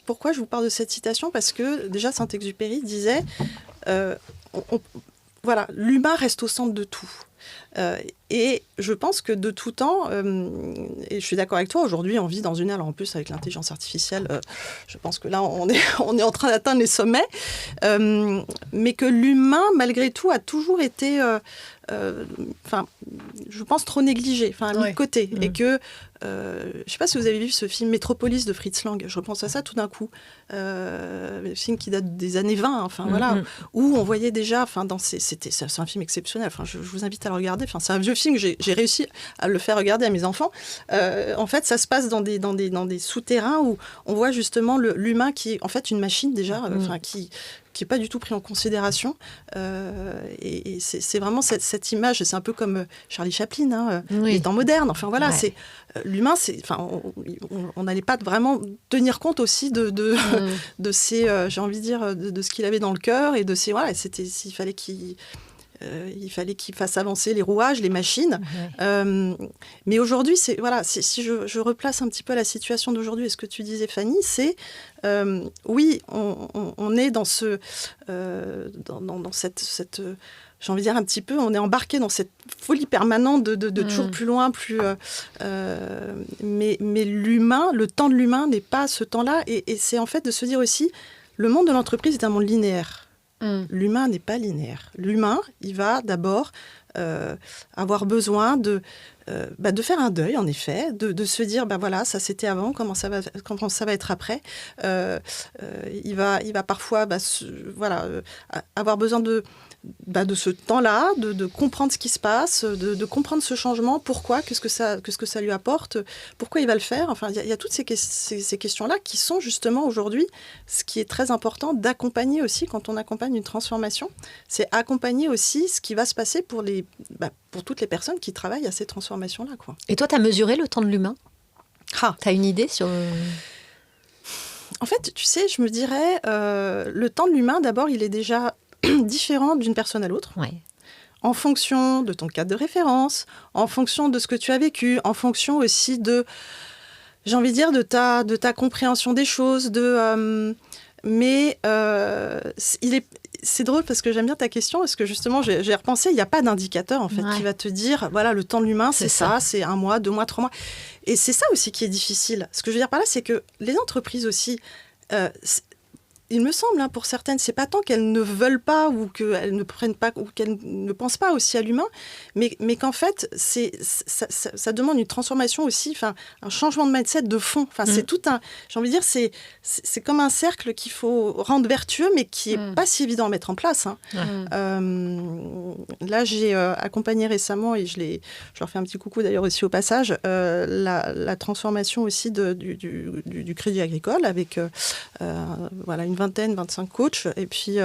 pourquoi je vous parle de cette citation, parce que déjà Saint-Exupéry disait l'humain reste au centre de tout. Et je pense que de tout temps, et je suis d'accord avec toi, aujourd'hui on vit dans une ère, alors en plus avec l'intelligence artificielle, je pense que là on est en train d'atteindre les sommets, mais que l'humain malgré tout a toujours été, je pense trop négligé, mis de côté, et que je ne sais pas si vous avez vu ce film Métropolis de Fritz Lang, je repense à ça tout d'un coup, le film qui date des années 20, où on voyait déjà, c'est un film exceptionnel, je vous invite à le regarder, c'est un vieux film que j'ai réussi à le faire regarder à mes enfants. En fait, ça se passe dans des souterrains où on voit justement l'humain qui est en fait une machine déjà, qui n'est pas du tout pris en considération. Et c'est vraiment cette image, c'est un peu comme Charlie Chaplin, les temps modernes. Enfin voilà, c'est l'humain, on n'allait pas vraiment tenir compte aussi de ces, j'ai envie de dire, de ce qu'il avait dans le cœur et de ces, voilà, il fallait qu'il il fallait qu'il fasse avancer les rouages, les machines. Mais aujourd'hui, si je replace un petit peu la situation d'aujourd'hui et ce que tu disais, Fanny, c'est oui, on est dans dans cette j'ai envie de dire un petit peu, on est embarqué dans cette folie permanente de toujours plus loin, mais l'humain, le temps de l'humain n'est pas ce temps-là. Et c'est en fait de se dire aussi, le monde de l'entreprise est un monde linéaire. L'humain n'est pas linéaire. L'humain, il va d'abord avoir besoin de faire un deuil, en effet, de se dire, voilà, ça c'était avant, comment ça va être après. Il va parfois avoir besoin de ce temps-là, de comprendre ce qui se passe, de comprendre ce changement, pourquoi, qu'est-ce que ça lui apporte, pourquoi il va le faire. Enfin, il y a toutes ces questions-là qui sont justement aujourd'hui ce qui est très important d'accompagner aussi quand on accompagne une transformation. C'est accompagner aussi ce qui va se passer pour toutes les personnes qui travaillent à ces transformations-là, quoi. Et toi, tu as mesuré le temps de l'humain ? Tu as une idée sur... En fait, tu sais, je me dirais, le temps de l'humain, d'abord, il est déjà différent d'une personne à l'autre, en fonction de ton cadre de référence, en fonction de ce que tu as vécu, en fonction aussi de, j'ai envie de dire, de ta compréhension des choses, c'est drôle parce que j'aime bien ta question, parce que justement, j'ai repensé, il n'y a pas d'indicateur en fait qui va te dire, voilà, le temps de l'humain, c'est ça, c'est 1 mois, 2 mois, 3 mois. Et c'est ça aussi qui est difficile. Ce que je veux dire par là, c'est que les entreprises aussi, il me semble, pour certaines, c'est pas tant qu'elles ne veulent pas ou qu'elles ne prennent pas ou qu'elles ne pensent pas aussi à l'humain, mais qu'en fait, ça demande une transformation aussi, un changement de mindset de fond. C'est tout j'ai envie de dire, c'est comme un cercle qu'il faut rendre vertueux, mais qui est pas si évident à mettre en place. Là, j'ai accompagné récemment, et je leur fais un petit coucou d'ailleurs aussi au passage, la transformation aussi du Crédit Agricole avec une 25 coachs, et puis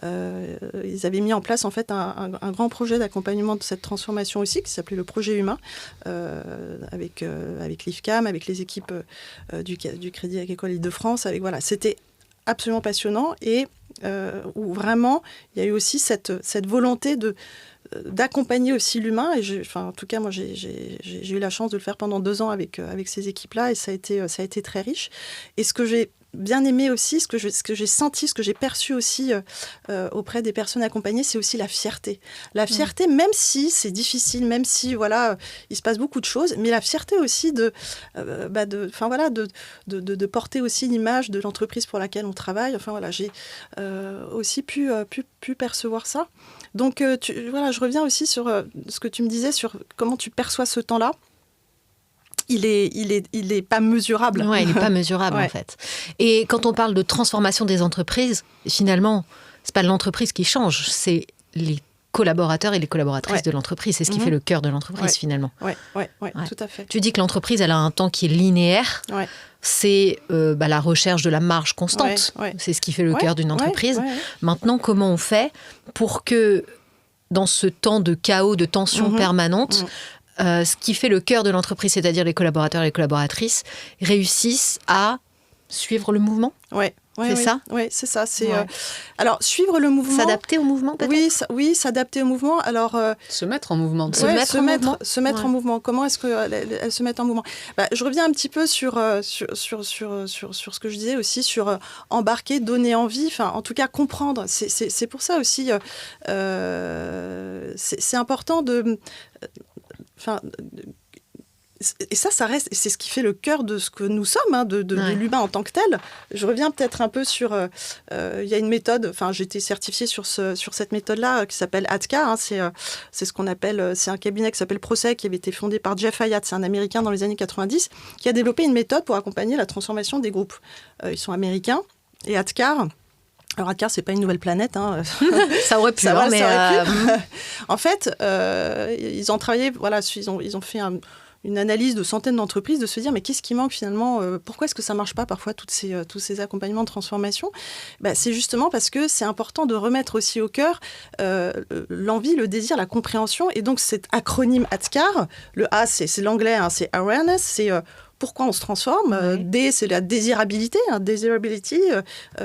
ils avaient mis en place en fait un grand projet d'accompagnement de cette transformation aussi, qui s'appelait le projet humain, avec l'IFCAM, avec les équipes du Crédit Agricole Île-de-France. C'était absolument passionnant, et où vraiment il y a eu aussi cette volonté d'accompagner aussi l'humain, et en tout cas moi j'ai eu la chance de le faire pendant 2 ans avec ces équipes-là, et ça a été très riche. Et ce que j'ai bien aimé aussi, ce que j'ai senti, ce que j'ai perçu aussi auprès des personnes accompagnées, c'est aussi la fierté. La fierté, même si c'est difficile, même si il se passe beaucoup de choses, mais la fierté aussi de porter aussi l'image de l'entreprise pour laquelle on travaille. J'ai aussi pu percevoir ça. Donc je reviens aussi sur ce que tu me disais sur comment tu perçois ce temps-là. Il est pas mesurable. Ouais, il n'est pas mesurable en fait. Et quand on parle de transformation des entreprises, finalement, c'est pas l'entreprise qui change, c'est les collaborateurs et les collaboratrices de l'entreprise. C'est ce qui fait le cœur de l'entreprise finalement. Oui, tout à fait. Tu dis que l'entreprise, elle a un temps qui est linéaire. Ouais. C'est la recherche de la marge constante. C'est ce qui fait le cœur d'une entreprise. Maintenant, comment on fait pour que dans ce temps de chaos, de tension permanente, ce qui fait le cœur de l'entreprise, c'est-à-dire les collaborateurs et les collaboratrices, réussissent à suivre le mouvement ? Ça ? Oui, c'est ça. Alors, suivre le mouvement... S'adapter au mouvement, peut-être ? Oui, s'adapter au mouvement. Alors, se mettre en mouvement. Se mettre en mouvement. Comment est-ce qu'elles se mettent en mouvement ? Je reviens un petit peu sur ce que je disais aussi, sur embarquer, donner envie, en tout cas comprendre. C'est pour ça aussi, c'est important de... Et ça reste, c'est ce qui fait le cœur de ce que nous sommes, de l'humain en tant que tel. Je reviens peut-être un peu sur... il y a une méthode, j'ai été certifiée sur cette méthode-là qui s'appelle ATCA. C'est ce qu'on appelle... C'est un cabinet qui s'appelle Prosec, qui avait été fondé par Jeff Hyatt, c'est un Américain dans les années 90, qui a développé une méthode pour accompagner la transformation des groupes. Ils sont américains, et ATCAR... Alors, ATCAR, c'est pas une nouvelle planète. Ça aurait pu, mais... En fait, ils ont travaillé... ils ont fait une analyse de centaines d'entreprises, de se dire, mais qu'est-ce qui manque finalement ? Pourquoi est-ce que ça marche pas parfois, tous ces accompagnements de transformation ? C'est justement parce que c'est important de remettre aussi au cœur l'envie, le désir, la compréhension. Et donc, cet acronyme ATCAR, le A, c'est l'anglais, c'est awareness, c'est... pourquoi on se transforme. D, c'est la désirabilité. Desirability,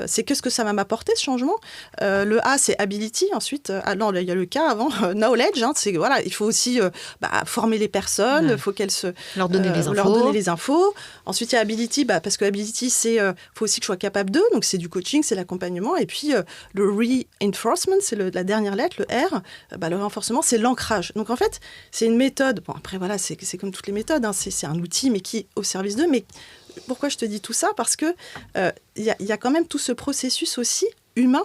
c'est qu'est-ce que ça va m'apporter, ce changement. Le A, c'est ability. Ensuite, non, il y a le K avant, knowledge. C'est, voilà, il faut aussi former les personnes, il faut qu'elles leur donner les infos. Ensuite, il y a ability, parce que ability, c'est faut aussi que je sois capable de. Donc, c'est du coaching, c'est l'accompagnement. Et puis, le reinforcement, c'est la dernière lettre, le R. Le renforcement, c'est l'ancrage. Donc, en fait, c'est une méthode. Bon, après, voilà, c'est comme toutes les méthodes. C'est un outil, mais qui est au service d'eux. Mais pourquoi je te dis tout ça ? Parce que y a quand même tout ce processus aussi humain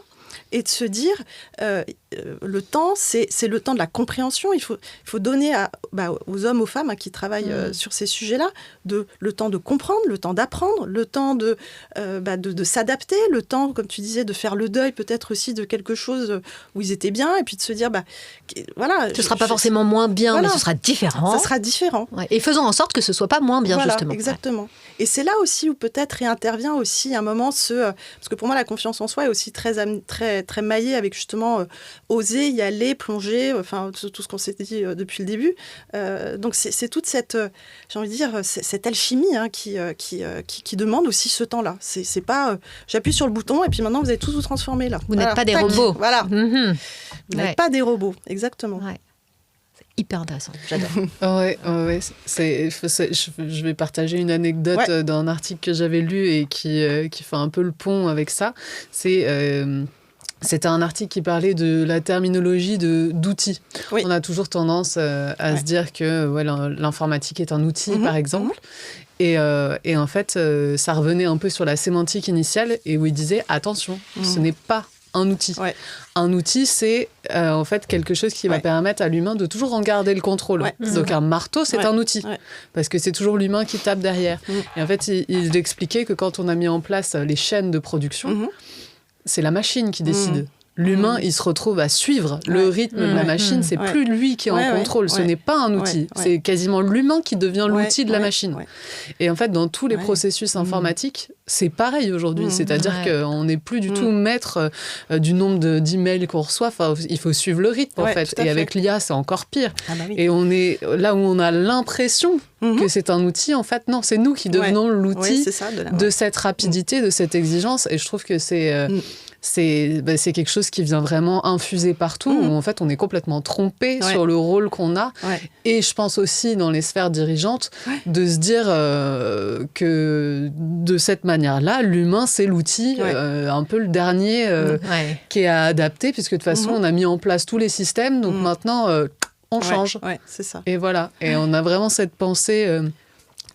et de se dire le temps, c'est le temps de la compréhension. Il faut donner aux hommes, aux femmes qui travaillent sur ces sujets-là le temps de comprendre, le temps d'apprendre, le temps de s'adapter, le temps, comme tu disais, de faire le deuil peut-être aussi de quelque chose où ils étaient bien et puis de se dire, voilà. Ce ne sera pas forcément moins bien, voilà, mais ce sera différent. Ça sera différent. Ouais. Et faisons en sorte que ce ne soit pas moins bien, voilà, justement. Exactement. Ouais. Et c'est là aussi où peut-être réintervient aussi un moment parce que pour moi, la confiance en soi est aussi très maillée avec justement oser y aller, plonger, enfin tout ce qu'on s'était dit depuis le début. Donc c'est toute cette, j'ai envie de dire, cette alchimie qui demande aussi ce temps-là. C'est pas j'appuie sur le bouton et puis maintenant vous allez tous vous transformer là. Vous n'êtes pas des robots. Voilà. Mm-hmm. Vous n'êtes pas des robots, exactement. Ouais. C'est hyper intéressant, j'adore. Ouais. Je vais partager une anecdote d'un article que j'avais lu et qui fait un peu le pont avec ça. C'était un article qui parlait de la terminologie d'outils. Oui. On a toujours tendance à se dire que l'informatique est un outil, par exemple. Et en fait, ça revenait un peu sur la sémantique initiale et où il disait « Attention, ce n'est pas un outil. Ouais. Un outil, c'est en fait quelque chose qui va permettre à l'humain de toujours en garder le contrôle. Ouais. Donc un marteau, c'est un outil. Ouais. Parce que c'est toujours l'humain qui tape derrière. Et en fait, il expliquait que quand on a mis en place les chaînes de production, c'est la machine qui décide. L'humain, il se retrouve à suivre le rythme de la machine. C'est plus lui qui est en contrôle. Ce n'est pas un outil. C'est quasiment l'humain qui devient l'outil de la machine. Et en fait, dans tous les processus informatiques, c'est pareil aujourd'hui. C'est-à-dire qu'on n'est plus du tout maître du nombre d'emails qu'on reçoit. Enfin, il faut suivre le rythme, en fait. Et avec l'IA, c'est encore pire. Ah bah oui. Et on est là où on a l'impression que c'est un outil. En fait, non, c'est nous qui devenons l'outil de cette rapidité, de cette exigence. Et je trouve que c'est quelque chose qui vient vraiment infuser partout, où en fait on est complètement trompé sur le rôle qu'on a. Et je pense aussi dans les sphères dirigeantes de se dire que de cette manière-là, l'humain c'est l'outil, un peu le dernier qui est à adapter, puisque de toute façon on a mis en place tous les systèmes, donc maintenant on change. C'est ça. Et voilà, et on a vraiment cette pensée...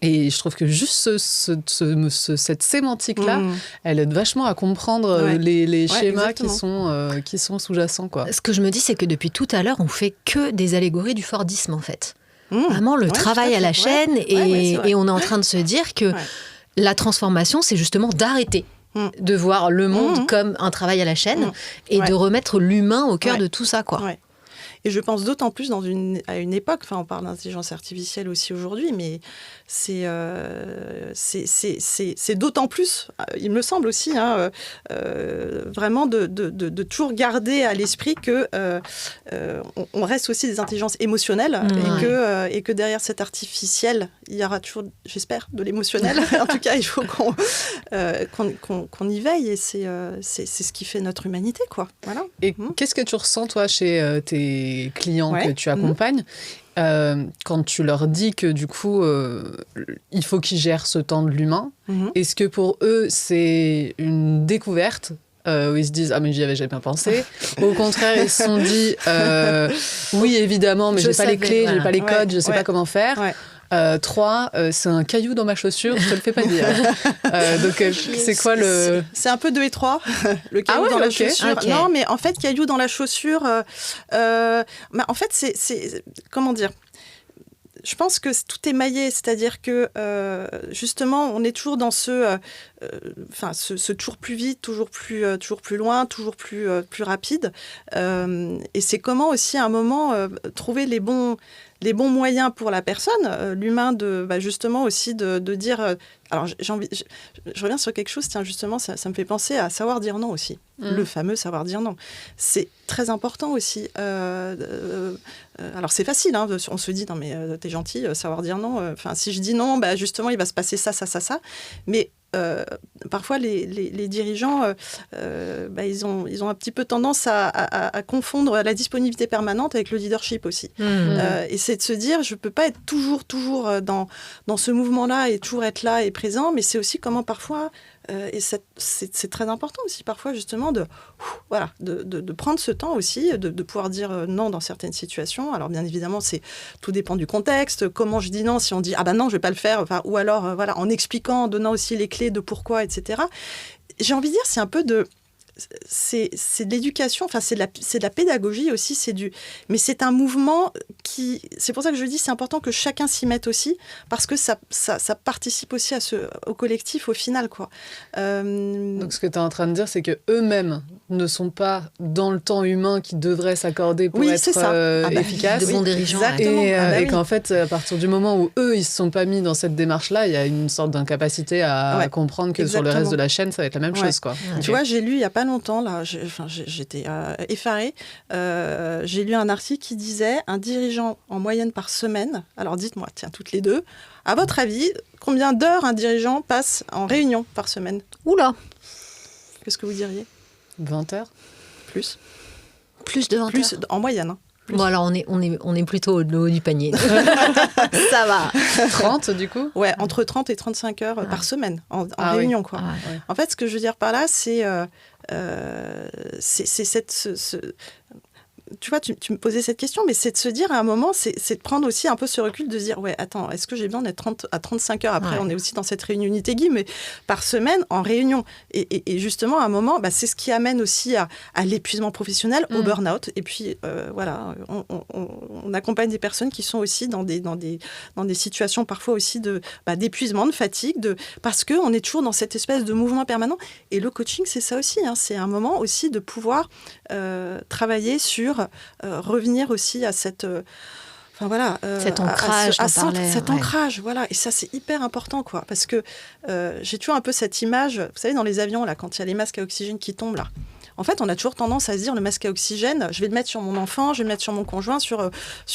Et je trouve que juste cette sémantique-là, elle aide vachement à comprendre les schémas qui sont sous-jacents, quoi. Ce que je me dis, c'est que depuis tout à l'heure, on fait que des allégories du Fordisme, en fait. Vraiment, le travail à la chaîne. Et on est en train de se dire que la transformation, c'est justement d'arrêter de voir le monde comme un travail à la chaîne et de remettre l'humain au cœur de tout ça, quoi. Et je pense d'autant plus à une époque, enfin on parle d'intelligence artificielle aussi aujourd'hui, mais c'est d'autant plus, il me semble aussi, vraiment de toujours garder à l'esprit que on reste aussi des intelligences émotionnelles et que derrière cet artificiel, il y aura toujours, j'espère, de l'émotionnel. En tout cas, il faut qu'on y veille et c'est ce qui fait notre humanité, quoi. Voilà. Et qu'est-ce que tu ressens, toi, chez tes clients que tu accompagnes quand tu leur dis que du coup il faut qu'ils gèrent ce temps de l'humain? Est-ce que pour eux c'est une découverte où ils se disent « Ah mais j'y avais jamais pensé » au contraire ils se sont dit « Oui évidemment mais j'ai pas les clés, j'ai pas les codes, je sais pas comment faire ». 3, c'est un caillou dans ma chaussure, je te le fais pas dire. Donc, c'est quoi le... C'est un peu 2 et 3, le caillou dans la chaussure. Okay. Non, mais en fait, caillou dans la chaussure, en fait, c'est... Comment dire ? Je pense que tout est maillé, c'est-à-dire que, justement, on est toujours dans ce... ce toujours plus vite, toujours plus loin, toujours plus rapide. Et c'est comment aussi à un moment trouver les bons moyens pour la personne, l'humain, justement aussi de dire... alors je reviens sur quelque chose, tiens, justement, ça me fait penser à savoir dire non aussi. Le fameux savoir dire non. C'est très important aussi. Alors c'est facile, hein, on se dit, non mais t'es gentil, savoir dire non. Si je dis non, justement, il va se passer ça. Mais... parfois, les dirigeants, ils ont un petit peu tendance à confondre la disponibilité permanente avec le leadership aussi. Et c'est de se dire, je ne peux pas être toujours dans ce mouvement-là et toujours être là et présent, mais c'est aussi comment parfois, et c'est très important aussi parfois justement de prendre ce temps aussi, de pouvoir dire non dans certaines situations. Alors bien évidemment, tout dépend du contexte, comment je dis non, si on dit ah ben non, je ne vais pas le faire, ou alors en expliquant, en donnant aussi les clés de pourquoi, etc. J'ai envie de dire, c'est un peu c'est de l'éducation, c'est de la pédagogie aussi, mais c'est un mouvement c'est pour ça que je dis, c'est important que chacun s'y mette aussi, parce que ça participe aussi au collectif au final, quoi. Donc ce que tu es en train de dire, c'est que eux-mêmes ne sont pas dans le temps humain qui devrait s'accorder pour être efficaces. De bons dirigeants. Et qu'en fait, à partir du moment où eux, ils ne se sont pas mis dans cette démarche-là, il y a une sorte d'incapacité à comprendre que sur le reste de la chaîne, ça va être la même chose, quoi. Tu vois, j'ai lu il y a pas longtemps, là, j'étais effarée. J'ai lu un article qui disait un dirigeant en moyenne par semaine. Alors dites-moi, tiens, toutes les deux, à votre avis, combien d'heures un dirigeant passe en réunion par semaine ? Oula. Qu'est-ce que vous diriez ? 20 heures ? Plus de 20 heures. En moyenne. Hein. Bon, alors on est plutôt au haut du panier. Ça va. 30 du coup ? Ouais, entre 30 et 35 heures par semaine en réunion, quoi. Ouais. En fait, ce que je veux dire par là, c'est tu vois, tu me posais cette question, mais c'est de se dire à un moment, c'est de prendre aussi un peu ce recul, de se dire, ouais, attends, est-ce que j'ai besoin d'être 30 à 35 heures ? Après, on est aussi dans cette réunion Unité-Guy, mais par semaine, en réunion. Et justement, à un moment, c'est ce qui amène aussi à l'épuisement professionnel, au burn-out. Et puis, on accompagne des personnes qui sont aussi dans des situations parfois aussi d'épuisement, de fatigue, parce qu'on est toujours dans cette espèce de mouvement permanent. Et le coaching, c'est ça aussi. Hein, c'est un moment aussi de pouvoir travailler sur revenir aussi à cette cet ancrage, cet ancrage, voilà. Et ça, c'est hyper important, quoi, parce que j'ai toujours un peu cette image, vous savez, dans les avions là, quand il y a les masques à oxygène qui tombent là. En fait, on a toujours tendance à se dire, le masque à oxygène, je vais le mettre sur mon enfant, je vais le mettre sur mon conjoint,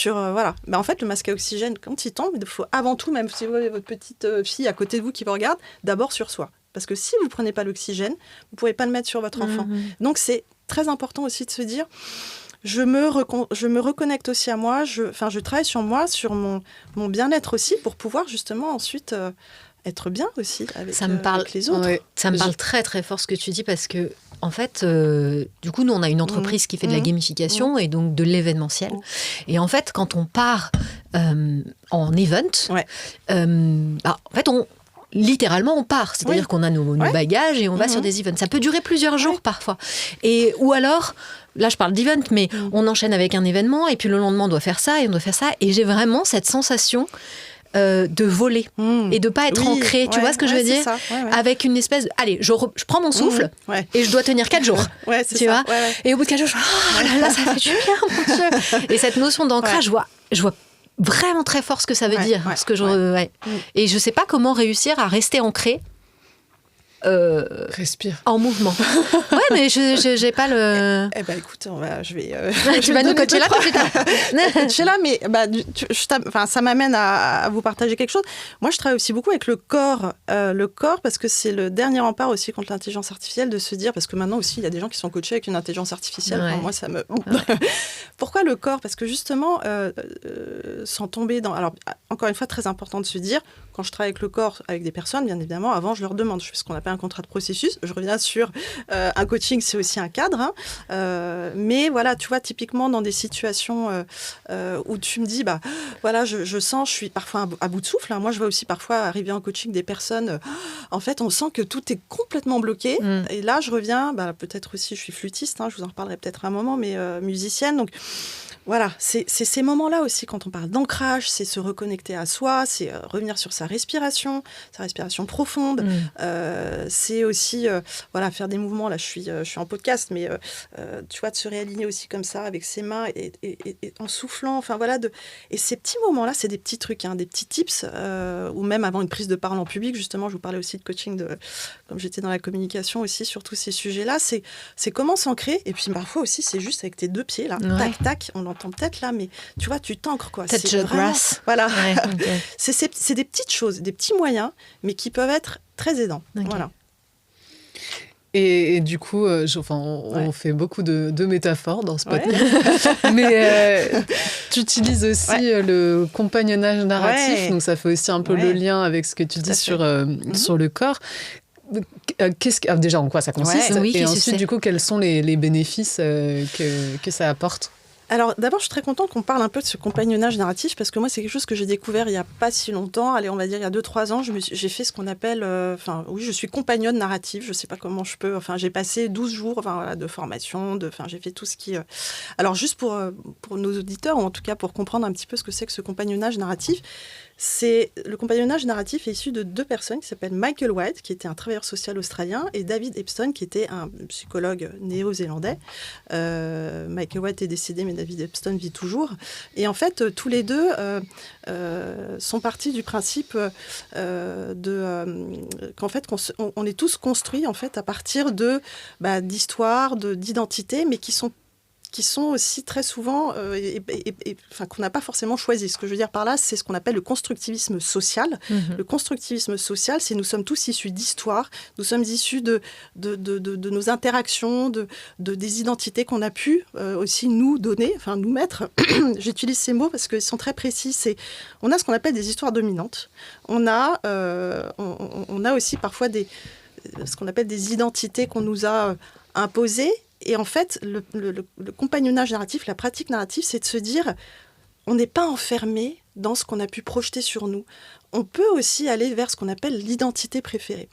voilà. En fait, le masque à oxygène, quand il tombe, il faut avant tout, même si vous avez votre petite fille à côté de vous qui vous regarde, d'abord sur soi. Parce que si vous ne prenez pas l'oxygène, vous ne pourrez pas le mettre sur votre enfant. Donc, c'est très important aussi de se dire, je me reconnecte aussi à moi, je travaille sur moi, sur mon bien-être aussi, pour pouvoir justement ensuite être bien aussi avec les autres. Ouais. Ça me parle très très fort ce que tu dis, parce que en fait, du coup, nous, on a une entreprise qui fait de la gamification et donc de l'événementiel. Et en fait, quand on part en event, en fait, littéralement, on part. C'est-à-dire qu'on a nos bagages et on va sur des events. Ça peut durer plusieurs jours parfois. Ou alors, là, je parle d'event, mais on enchaîne avec un événement et puis le lendemain, on doit faire ça et on doit faire ça. Et j'ai vraiment cette sensation de voler et de pas être ancré. Tu vois ce que je veux dire ? Avec une espèce... Allez, je prends mon souffle et je dois tenir 4 jours. Tu vois ? Et au bout de 4 jours, je oh là là, ça fait du bien, mon Dieu. Et cette notion d'ancrage, je vois vraiment très fort ce que ça veut dire. Et je sais pas comment réussir à rester ancré. Respire. En mouvement. Ouais, mais j'ai pas le... Eh ben écoute, je vais... tu vas nous coacher là tout de suite. Je là, mais ça m'amène à vous partager quelque chose. Moi, je travaille aussi beaucoup avec le corps. Le corps, parce que c'est le dernier rempart aussi contre l'intelligence artificielle, de se dire, parce que maintenant aussi, il y a des gens qui sont coachés avec une intelligence artificielle. Enfin, moi, ça me... Pourquoi le corps ? Parce que justement, sans tomber dans... Alors, encore une fois, très important de se dire, quand je travaille avec le corps, avec des personnes, bien évidemment, avant, je leur demande, je fais ce qu'on appelle un contrat de processus. Je reviens sur un coaching, c'est aussi un cadre. Hein. Mais voilà, tu vois, typiquement dans des situations où tu me dis, voilà, je sens, je suis parfois à bout de souffle. Hein. Moi, je vois aussi parfois arriver en coaching des personnes, en fait, on sent que tout est complètement bloqué. Et là, je reviens, peut-être aussi, je suis flûtiste, hein, je vous en reparlerai peut-être un moment, mais musicienne. Donc, Voilà, c'est ces moments-là aussi, quand on parle d'ancrage, c'est se reconnecter à soi, c'est revenir sur sa respiration profonde. C'est aussi voilà, faire des mouvements. Là, je suis en podcast, mais tu vois, de se réaligner aussi comme ça, avec ses mains et en soufflant. Enfin, voilà, et ces petits moments-là, c'est des petits trucs, hein, des petits tips, ou même avant une prise de parole en public, justement, je vous parlais aussi de coaching, comme j'étais dans la communication aussi, sur tous ces sujets-là. C'est comment s'ancrer. Et puis, parfois aussi, c'est juste avec tes deux pieds, là, tac, tac, on l'entend peut-être là, mais tu vois, tu t'ancres, quoi. Touch C'est the vraiment, grass. voilà. Ouais, ok. C'est des petites choses, des petits moyens, mais qui peuvent être très aidants. Ok. Voilà. Et du coup, on fait beaucoup de métaphores dans ce podcast. Mais tu utilises aussi le compagnonnage narratif. Ouais. Donc, ça fait aussi un peu le lien avec ce que tu dis sur le corps. Déjà, en quoi ça consiste? Ouais. Oui, et qu'est-ce que ensuite, c'est? du coup, quels sont les bénéfices que ça apporte? Alors, d'abord, je suis très contente qu'on parle un peu de ce compagnonnage narratif, parce que moi, c'est quelque chose que j'ai découvert il n'y a pas si longtemps. Allez, on va dire il y a 2-3 ans, j'ai fait ce qu'on appelle... oui, je suis compagnonne narrative, je ne sais pas comment je peux... Enfin, j'ai passé 12 jours de formation, j'ai fait tout ce qui... Alors, juste pour nos auditeurs, ou en tout cas pour comprendre un petit peu ce que c'est que ce compagnonnage narratif, le compagnonnage narratif est issu de 2 personnes qui s'appellent Michael White, qui était un travailleur social australien, et David Epstein, qui était un psychologue néo-zélandais. Michael White est décédé, mais David Epstein vit toujours. Et en fait, tous les deux sont partis du principe qu'en fait, on est tous construits en fait, à partir d'histoires, d'identités, mais qui sont aussi très souvent, qu'on n'a pas forcément choisi. Ce que je veux dire par là, c'est ce qu'on appelle le constructivisme social. Le constructivisme social, c'est nous sommes tous issus d'histoires, nous sommes issus de nos interactions, des identités qu'on a pu aussi nous donner, enfin nous mettre. J'utilise ces mots parce qu'ils sont très précis. On a ce qu'on appelle des histoires dominantes. On a aussi parfois ce qu'on appelle des identités qu'on nous a imposées. Et en fait, le compagnonnage narratif, la pratique narrative, c'est de se dire, on n'est pas enfermé dans ce qu'on a pu projeter sur nous. On peut aussi aller vers ce qu'on appelle l'identité préférée.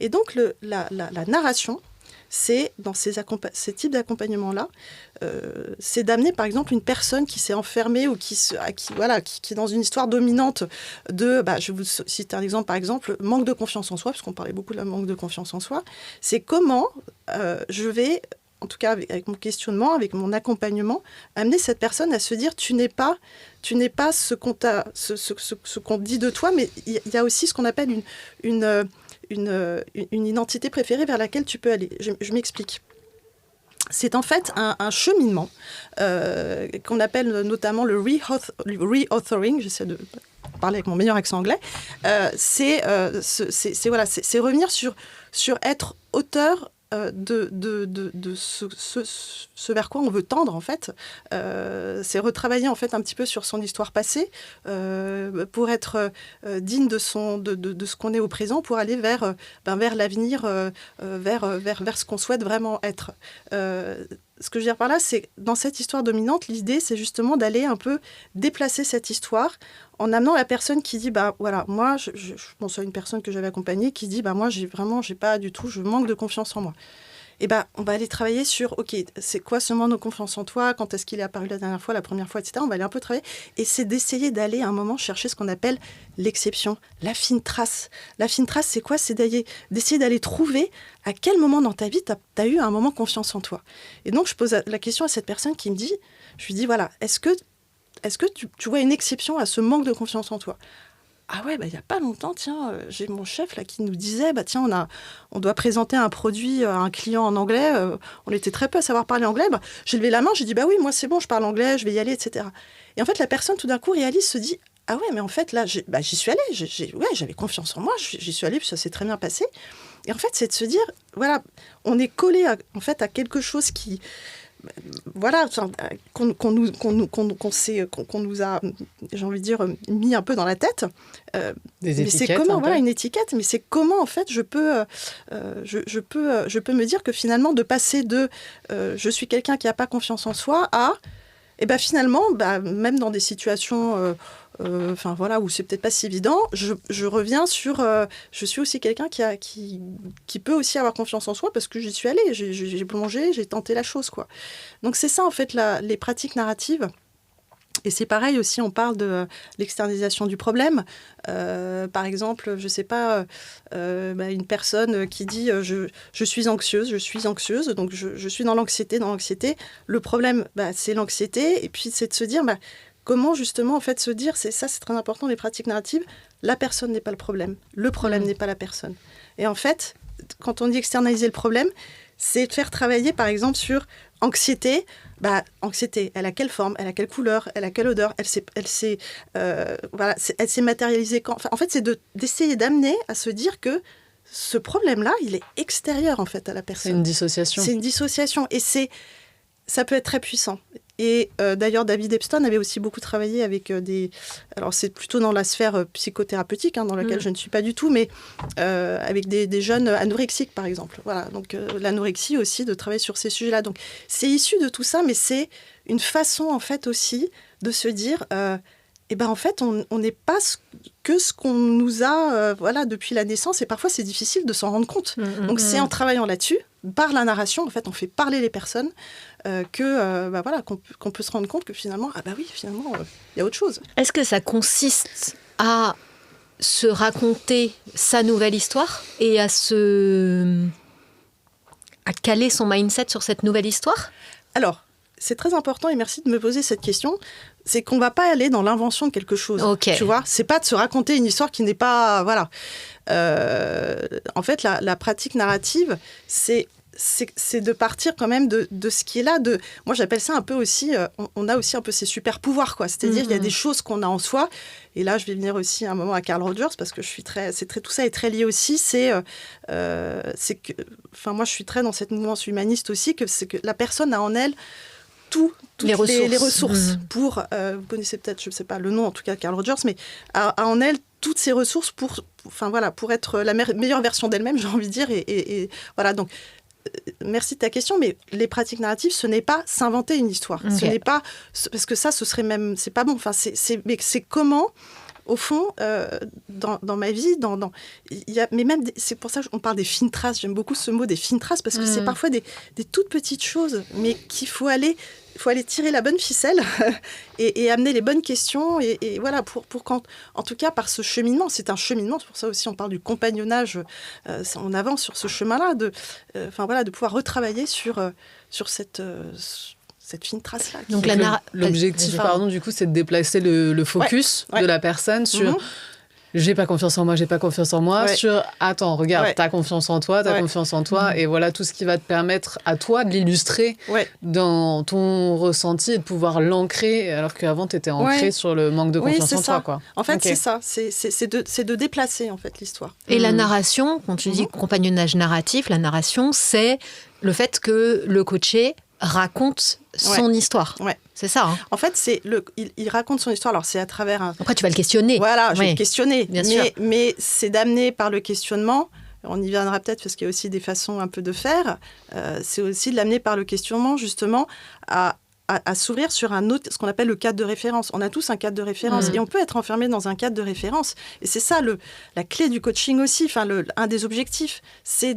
Et donc, la narration, c'est, dans ces types d'accompagnement-là, c'est d'amener, par exemple, une personne qui s'est enfermée ou qui est dans une histoire dominante je vais vous citer un exemple, par exemple, manque de confiance en soi, parce qu'on parlait beaucoup de la manque de confiance en soi. C'est comment je vais... en tout cas avec mon questionnement, avec mon accompagnement, amener cette personne à se dire tu n'es pas ce qu'on dit de toi, mais il y a aussi ce qu'on appelle une identité préférée vers laquelle tu peux aller. Je m'explique. C'est en fait un cheminement qu'on appelle notamment le re-authoring. J'essaie de parler avec mon meilleur accent anglais. C'est revenir sur être auteur de ce vers quoi on veut tendre, en fait. C'est retravailler, en fait, un petit peu sur son histoire passée pour être digne de ce qu'on est au présent, pour aller vers l'avenir, vers ce qu'on souhaite vraiment être. Ce que je veux dire par là, c'est dans cette histoire dominante, l'idée, c'est justement d'aller un peu déplacer cette histoire en amenant la personne qui dit, moi, je pense à une personne que j'avais accompagnée qui dit, moi, j'ai pas du tout, je manque de confiance en moi. Et on va aller travailler sur, ok, c'est quoi ce manque de confiance en toi, quand est-ce qu'il est apparu la dernière fois, la première fois, etc. On va aller un peu travailler. Et c'est d'essayer d'aller à un moment chercher ce qu'on appelle l'exception, la fine trace. La fine trace, c'est quoi? C'est d'essayer d'aller trouver à quel moment dans ta vie tu as eu un moment confiance en toi. Et donc, je pose la question à cette personne qui me dit, je lui dis, voilà, est-ce que tu vois une exception à ce manque de confiance en toi? Ah ouais, il n'y a pas longtemps, tiens, j'ai mon chef là qui nous disait, tiens, on doit présenter un produit à un client en anglais. On était très peu à savoir parler anglais. J'ai levé la main, j'ai dit, oui, moi c'est bon, je parle anglais, je vais y aller, etc. Et en fait, la personne tout d'un coup réalise, se dit, ah ouais, mais en fait là, j'y suis allée, j'avais confiance en moi, j'y suis allée, puis ça s'est très bien passé. Et en fait, c'est de se dire, voilà, on est collé à quelque chose qui... Voilà, qu'on nous a, j'ai envie de dire, mis un peu dans la tête. Des mais étiquettes. C'est comment, voilà, une étiquette, mais c'est comment, en fait, je peux me dire que finalement, de passer de je suis quelqu'un qui n'a pas confiance en soi à, finalement, même dans des situations où c'est peut-être pas si évident, je reviens sur je suis aussi quelqu'un qui peut aussi avoir confiance en soi parce que j'y suis allée, j'ai plongé, j'ai tenté la chose, quoi. Donc c'est ça, en fait, les pratiques narratives. Et c'est pareil aussi, on parle de l'externalisation du problème. Par exemple, je ne sais pas, une personne qui dit je suis anxieuse, donc je suis dans l'anxiété. Le problème, c'est l'anxiété. Et puis, c'est de se dire, comment justement, en fait, se dire, c'est très important, les pratiques narratives, la personne n'est pas le problème n'est pas la personne. Et en fait, quand on dit externaliser le problème, c'est de faire travailler, par exemple, sur anxiété. Anxiété, elle a quelle forme, elle a quelle couleur, elle a quelle odeur, elle s'est matérialisée quand. En fait, c'est d'essayer d'amener à se dire que ce problème-là, il est extérieur en fait à la personne. C'est une dissociation. C'est une dissociation et ça peut être très puissant. Et d'ailleurs, David Epstein avait aussi beaucoup travaillé avec alors c'est plutôt dans la sphère psychothérapeutique, dans laquelle je ne suis pas du tout, mais avec des jeunes anorexiques, par exemple. Voilà, donc l'anorexie aussi, de travailler sur ces sujets-là. Donc c'est issu de tout ça, mais c'est une façon, en fait, aussi de se dire, en fait, on n'est pas que ce qu'on nous a depuis la naissance, et parfois c'est difficile de s'en rendre compte. Donc c'est en travaillant là-dessus, par la narration, en fait, on fait parler les personnes, qu'on peut se rendre compte que finalement, il y a autre chose. Est-ce que ça consiste à se raconter sa nouvelle histoire et à caler son mindset sur cette nouvelle histoire ? Alors, c'est très important et merci de me poser cette question. C'est qu'on ne va pas aller dans l'invention de quelque chose. Okay. Tu vois, c'est pas de se raconter une histoire qui n'est pas... Voilà. En fait, la pratique narrative, c'est de partir quand même de ce qui est là. Moi, j'appelle ça un peu aussi... on a aussi un peu ces super pouvoirs, quoi. C'est-à-dire, il y a des choses qu'on a en soi. Et là, je vais venir aussi un moment à Carl Rogers, parce que tout ça est très lié aussi. C'est que... Enfin, moi, je suis très dans cette mouvance humaniste aussi, c'est que la personne a en elle toutes les ressources pour... vous connaissez peut-être, je ne sais pas le nom, en tout cas, Carl Rogers, mais a en elle toutes ces ressources pour être la meilleure version d'elle-même, j'ai envie de dire. Et voilà, donc... Merci de ta question, mais les pratiques narratives, ce n'est pas s'inventer une histoire. Okay. Ce n'est pas... Parce que ça, ce serait même... C'est pas bon. Enfin, mais c'est comment... Au fond, dans ma vie, mais même c'est pour ça qu'on parle des fines traces. J'aime beaucoup ce mot des fines traces parce que c'est parfois des toutes petites choses, mais qu'il faut aller tirer la bonne ficelle et amener les bonnes questions et voilà pour quand, en tout cas par ce cheminement, c'est un cheminement. C'est pour ça aussi on parle du compagnonnage. On avance sur ce chemin-là de pouvoir retravailler sur cette fine trace-là. Donc l'objectif, du coup, c'est de déplacer le focus de la personne sur j'ai pas confiance en moi, sur attends, regarde, t'as confiance en toi, et voilà tout ce qui va te permettre à toi de l'illustrer dans ton ressenti et de pouvoir l'ancrer, alors qu'avant t'étais ancré sur le manque de confiance en toi, quoi. En fait, c'est ça, c'est de déplacer en fait l'histoire. Et la narration, quand tu dis compagnonnage narratif, la narration, c'est le fait que le coaché raconte son histoire. Ouais. C'est ça. Hein. En fait, il raconte son histoire. Alors, c'est à travers un... Après, tu vas le questionner. Voilà, je vais le questionner. Bien sûr. Mais c'est d'amener par le questionnement. On y viendra peut-être parce qu'il y a aussi des façons un peu de faire. C'est aussi de l'amener par le questionnement, justement, à s'ouvrir sur un autre, ce qu'on appelle le cadre de référence. On a tous un cadre de référence et on peut être enfermé dans un cadre de référence. Et c'est ça la clé du coaching aussi. Enfin, un des objectifs, c'est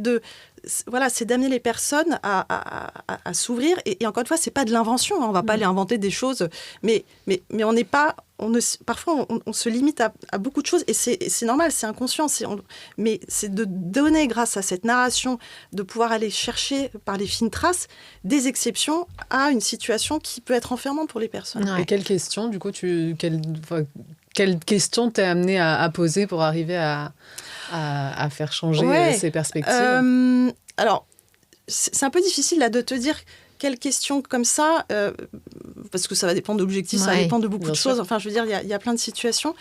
d'amener les personnes à s'ouvrir. Et encore une fois, c'est pas de l'invention. On va pas aller inventer des choses. Mais on n'est pas... parfois, on se limite à beaucoup de choses. Et c'est normal, c'est inconscient. Mais c'est de donner, grâce à cette narration, de pouvoir aller chercher, par les fines traces, des exceptions à une situation qui peut être enfermante pour les personnes. Ouais. Et quelle question, du coup, quelle question t'es amenée à poser pour arriver à faire changer ces perspectives? Alors, c'est un peu difficile là, de te dire quelle question comme ça, parce que ça va dépendre d'objectifs, ça va dépendre de beaucoup de choses. Enfin, je veux dire, il y a plein de situations.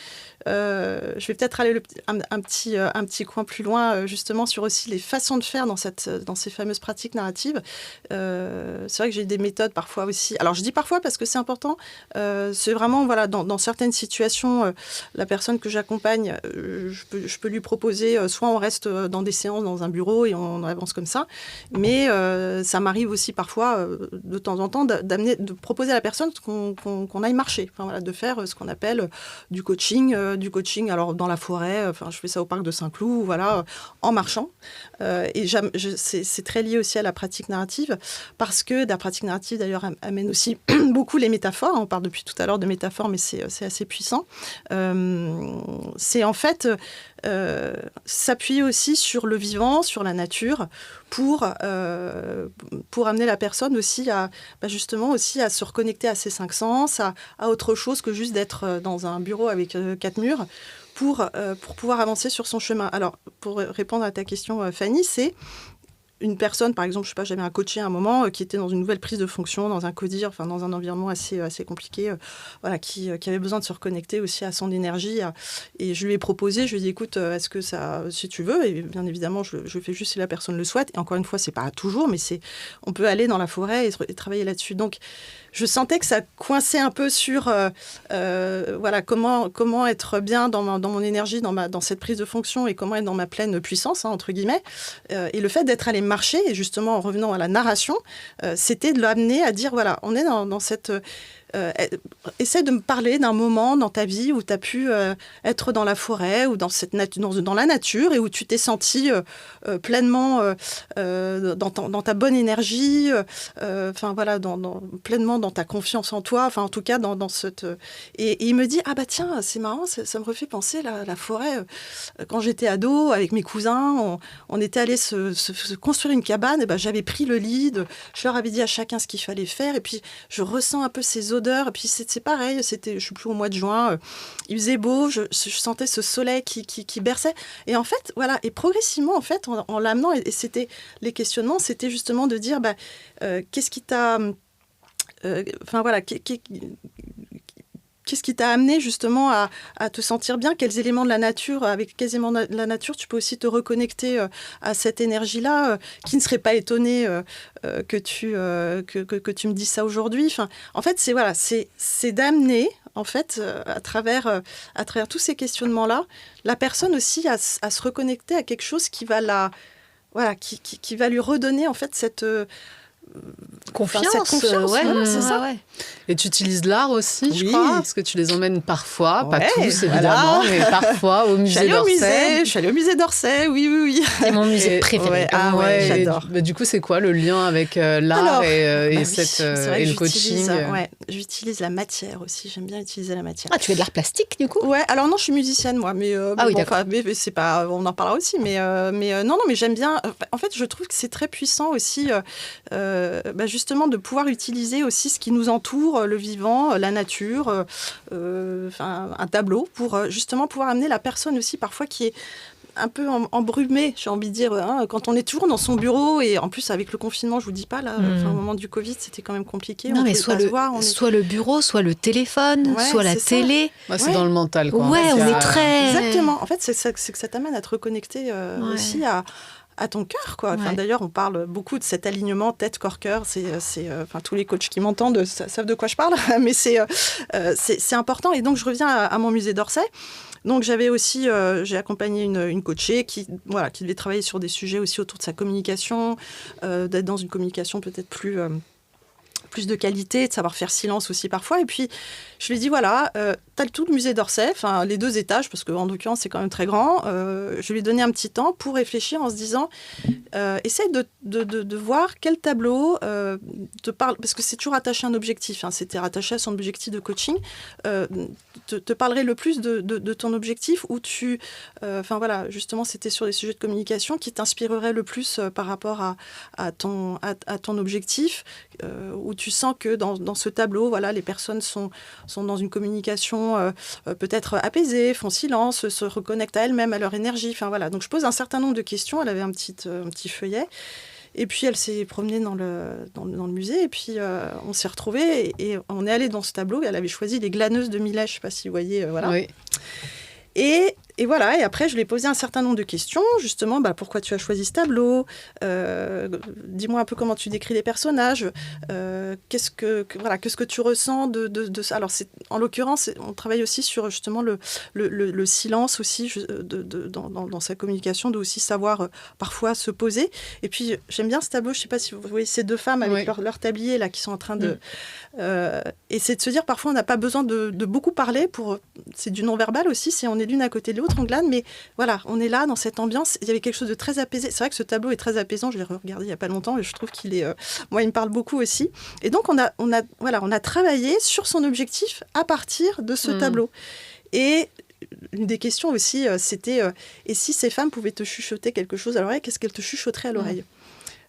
Je vais peut-être aller un petit coin plus loin, justement, sur aussi les façons de faire dans ces fameuses pratiques narratives. C'est vrai que j'ai des méthodes parfois aussi. Alors, je dis parfois parce que c'est important. C'est vraiment, voilà, dans certaines situations, la personne que j'accompagne, je peux lui proposer, soit on reste dans des séances, dans un bureau et on avance comme ça. Mais ça m'arrive aussi parfois, de temps en temps, de proposer à la personne qu'on aille marcher. Enfin, voilà, de faire ce qu'on appelle du coaching, du coaching, alors dans la forêt, je fais ça au parc de Saint-Cloud, voilà, en marchant. Et c'est très lié aussi à la pratique narrative, parce que la pratique narrative, d'ailleurs, amène aussi beaucoup les métaphores. On parle depuis tout à l'heure de métaphores, mais c'est assez puissant. C'est en fait s'appuyer aussi sur le vivant, sur la nature, pour amener la personne aussi justement aussi à se reconnecter à ses 5 sens, à autre chose que juste d'être dans un bureau avec 4 murs, pour pouvoir avancer sur son chemin. Alors, pour répondre à ta question, Fanny, c'est une personne, par exemple, je sais pas, j'avais un coaché à un moment qui était dans une nouvelle prise de fonction, dans un CODIR, dans un environnement assez compliqué, qui avait besoin de se reconnecter aussi à son énergie. Et je lui ai proposé, je lui ai dit, écoute, est-ce que ça, si tu veux, et bien évidemment, je fais juste si la personne le souhaite. Et encore une fois, c'est pas toujours, mais on peut aller dans la forêt et travailler là-dessus. Donc, je sentais que ça coinçait un peu sur comment être bien dans mon énergie, dans cette prise de fonction, et comment être dans ma pleine puissance, entre guillemets. Et le fait d'être allé marcher, et justement en revenant à la narration, c'était de l'amener à dire, voilà, on est dans cette... essaie de me parler d'un moment dans ta vie où tu as pu être dans la forêt ou dans la nature, et où tu t'es senti pleinement dans ta bonne énergie, pleinement dans ta confiance en toi, en tout cas dans cette... Et il me dit, ah bah tiens, c'est marrant, ça me refait penser la forêt. Quand j'étais ado, avec mes cousins, on était allés se construire une cabane, et j'avais pris le lead, je leur avais dit à chacun ce qu'il fallait faire, et puis je ressens un peu ces odeurs. Et puis c'est pareil, c'était, je sais plus, au mois de juin, il faisait beau, je sentais ce soleil qui berçait. Et en fait, voilà, et progressivement, en fait, en l'amenant, et c'était les questionnements, c'était justement de dire, qu'est-ce qui t'a... Qu'est-ce qui t'a amené justement à te sentir bien? Quels éléments de la nature, avec quels éléments de la nature, tu peux aussi te reconnecter à cette énergie-là, qui ne serait pas étonné que tu me dises ça aujourd'hui. En fait, c'est d'amener, en fait, à travers tous ces questionnements-là, la personne aussi à se reconnecter à quelque chose qui va qui va lui redonner en fait cette confiance, c'est ça. Ouais. Et tu utilises l'art aussi, je crois, parce que tu les emmènes parfois, pas tous évidemment, mais parfois au musée d'Orsay. Je suis allée au musée d'Orsay, oui. C'est mon musée préféré. J'adore. Du coup, c'est quoi le lien avec l'art et le coaching? J'utilise la matière aussi, j'aime bien utiliser la matière. Ah, tu fais de l'art plastique du coup? Ouais, alors non, je suis musicienne moi, mais mais c'est pas, on en parlera aussi, mais j'aime bien. En fait, je trouve que c'est très puissant aussi. Justement de pouvoir utiliser aussi ce qui nous entoure, le vivant, la nature, un tableau, pour justement pouvoir amener la personne aussi parfois qui est un peu embrumée, j'ai envie de dire, quand on est toujours dans son bureau, et en plus avec le confinement, je vous dis pas là, au moment du Covid, c'était quand même compliqué. Non, mais soit le bureau, soit le téléphone, soit la télé. C'est dans le mental, quoi. Ouais, on est très... Exactement. En fait, c'est que ça t'amène à te reconnecter aussi à ton cœur, quoi. D'ailleurs, on parle beaucoup de cet alignement tête-corps-cœur. Tous les coachs qui m'entendent savent de quoi je parle, mais c'est important. Et donc, je reviens à mon musée d'Orsay. Donc, j'avais aussi, j'ai accompagné une coachée qui devait travailler sur des sujets aussi autour de sa communication, d'être dans une communication peut-être plus de qualité, de savoir faire silence aussi parfois. Et puis, je lui ai dit, voilà, t'as tout le musée d'Orsay, les 2 étages, parce qu'en l'occurrence, c'est quand même très grand. Je lui ai donné un petit temps pour réfléchir en se disant, essaye de voir quel tableau te parle, parce que c'est toujours attaché à un objectif, c'était rattaché à son objectif de coaching, te parlerait le plus de ton objectif, où justement, c'était sur des sujets de communication qui t'inspirerait le plus par rapport à ton objectif, où tu sens que dans ce tableau, les personnes sont dans une communication peut-être apaisée, font silence, se reconnectent à elles-mêmes, à leur énergie. Donc je pose un certain nombre de questions. Elle avait un petit feuillet. Et puis elle s'est promenée dans le musée, et puis on s'est retrouvés, et on est allé dans ce tableau. Elle avait choisi les glaneuses de Millet, je ne sais pas si vous voyez. Oui. Et Et voilà, et après, je lui ai posé un certain nombre de questions, justement, pourquoi tu as choisi ce tableau, dis-moi un peu comment tu décris les personnages, qu'est-ce que tu ressens de ça. Alors, en l'occurrence, on travaille aussi sur, justement, le silence aussi, dans sa communication, de aussi savoir parfois se poser. Et puis, j'aime bien ce tableau, je ne sais pas si vous voyez ces deux femmes avec leur tablier, là, qui sont en train de... et c'est de se dire, parfois, on n'a pas besoin de beaucoup parler, c'est du non-verbal aussi, on est l'une à côté de l'autre, on glane, mais voilà, on est là dans cette ambiance. Il y avait quelque chose de très apaisé. C'est vrai que ce tableau est très apaisant. Je l'ai regardé il n'y a pas longtemps et je trouve qu'il est, moi, il me parle beaucoup aussi. Et donc, on a travaillé sur son objectif à partir de ce tableau. Et une des questions aussi, c'était et si ces femmes pouvaient te chuchoter quelque chose à l'oreille, qu'est-ce qu'elles te chuchoteraient à l'oreille?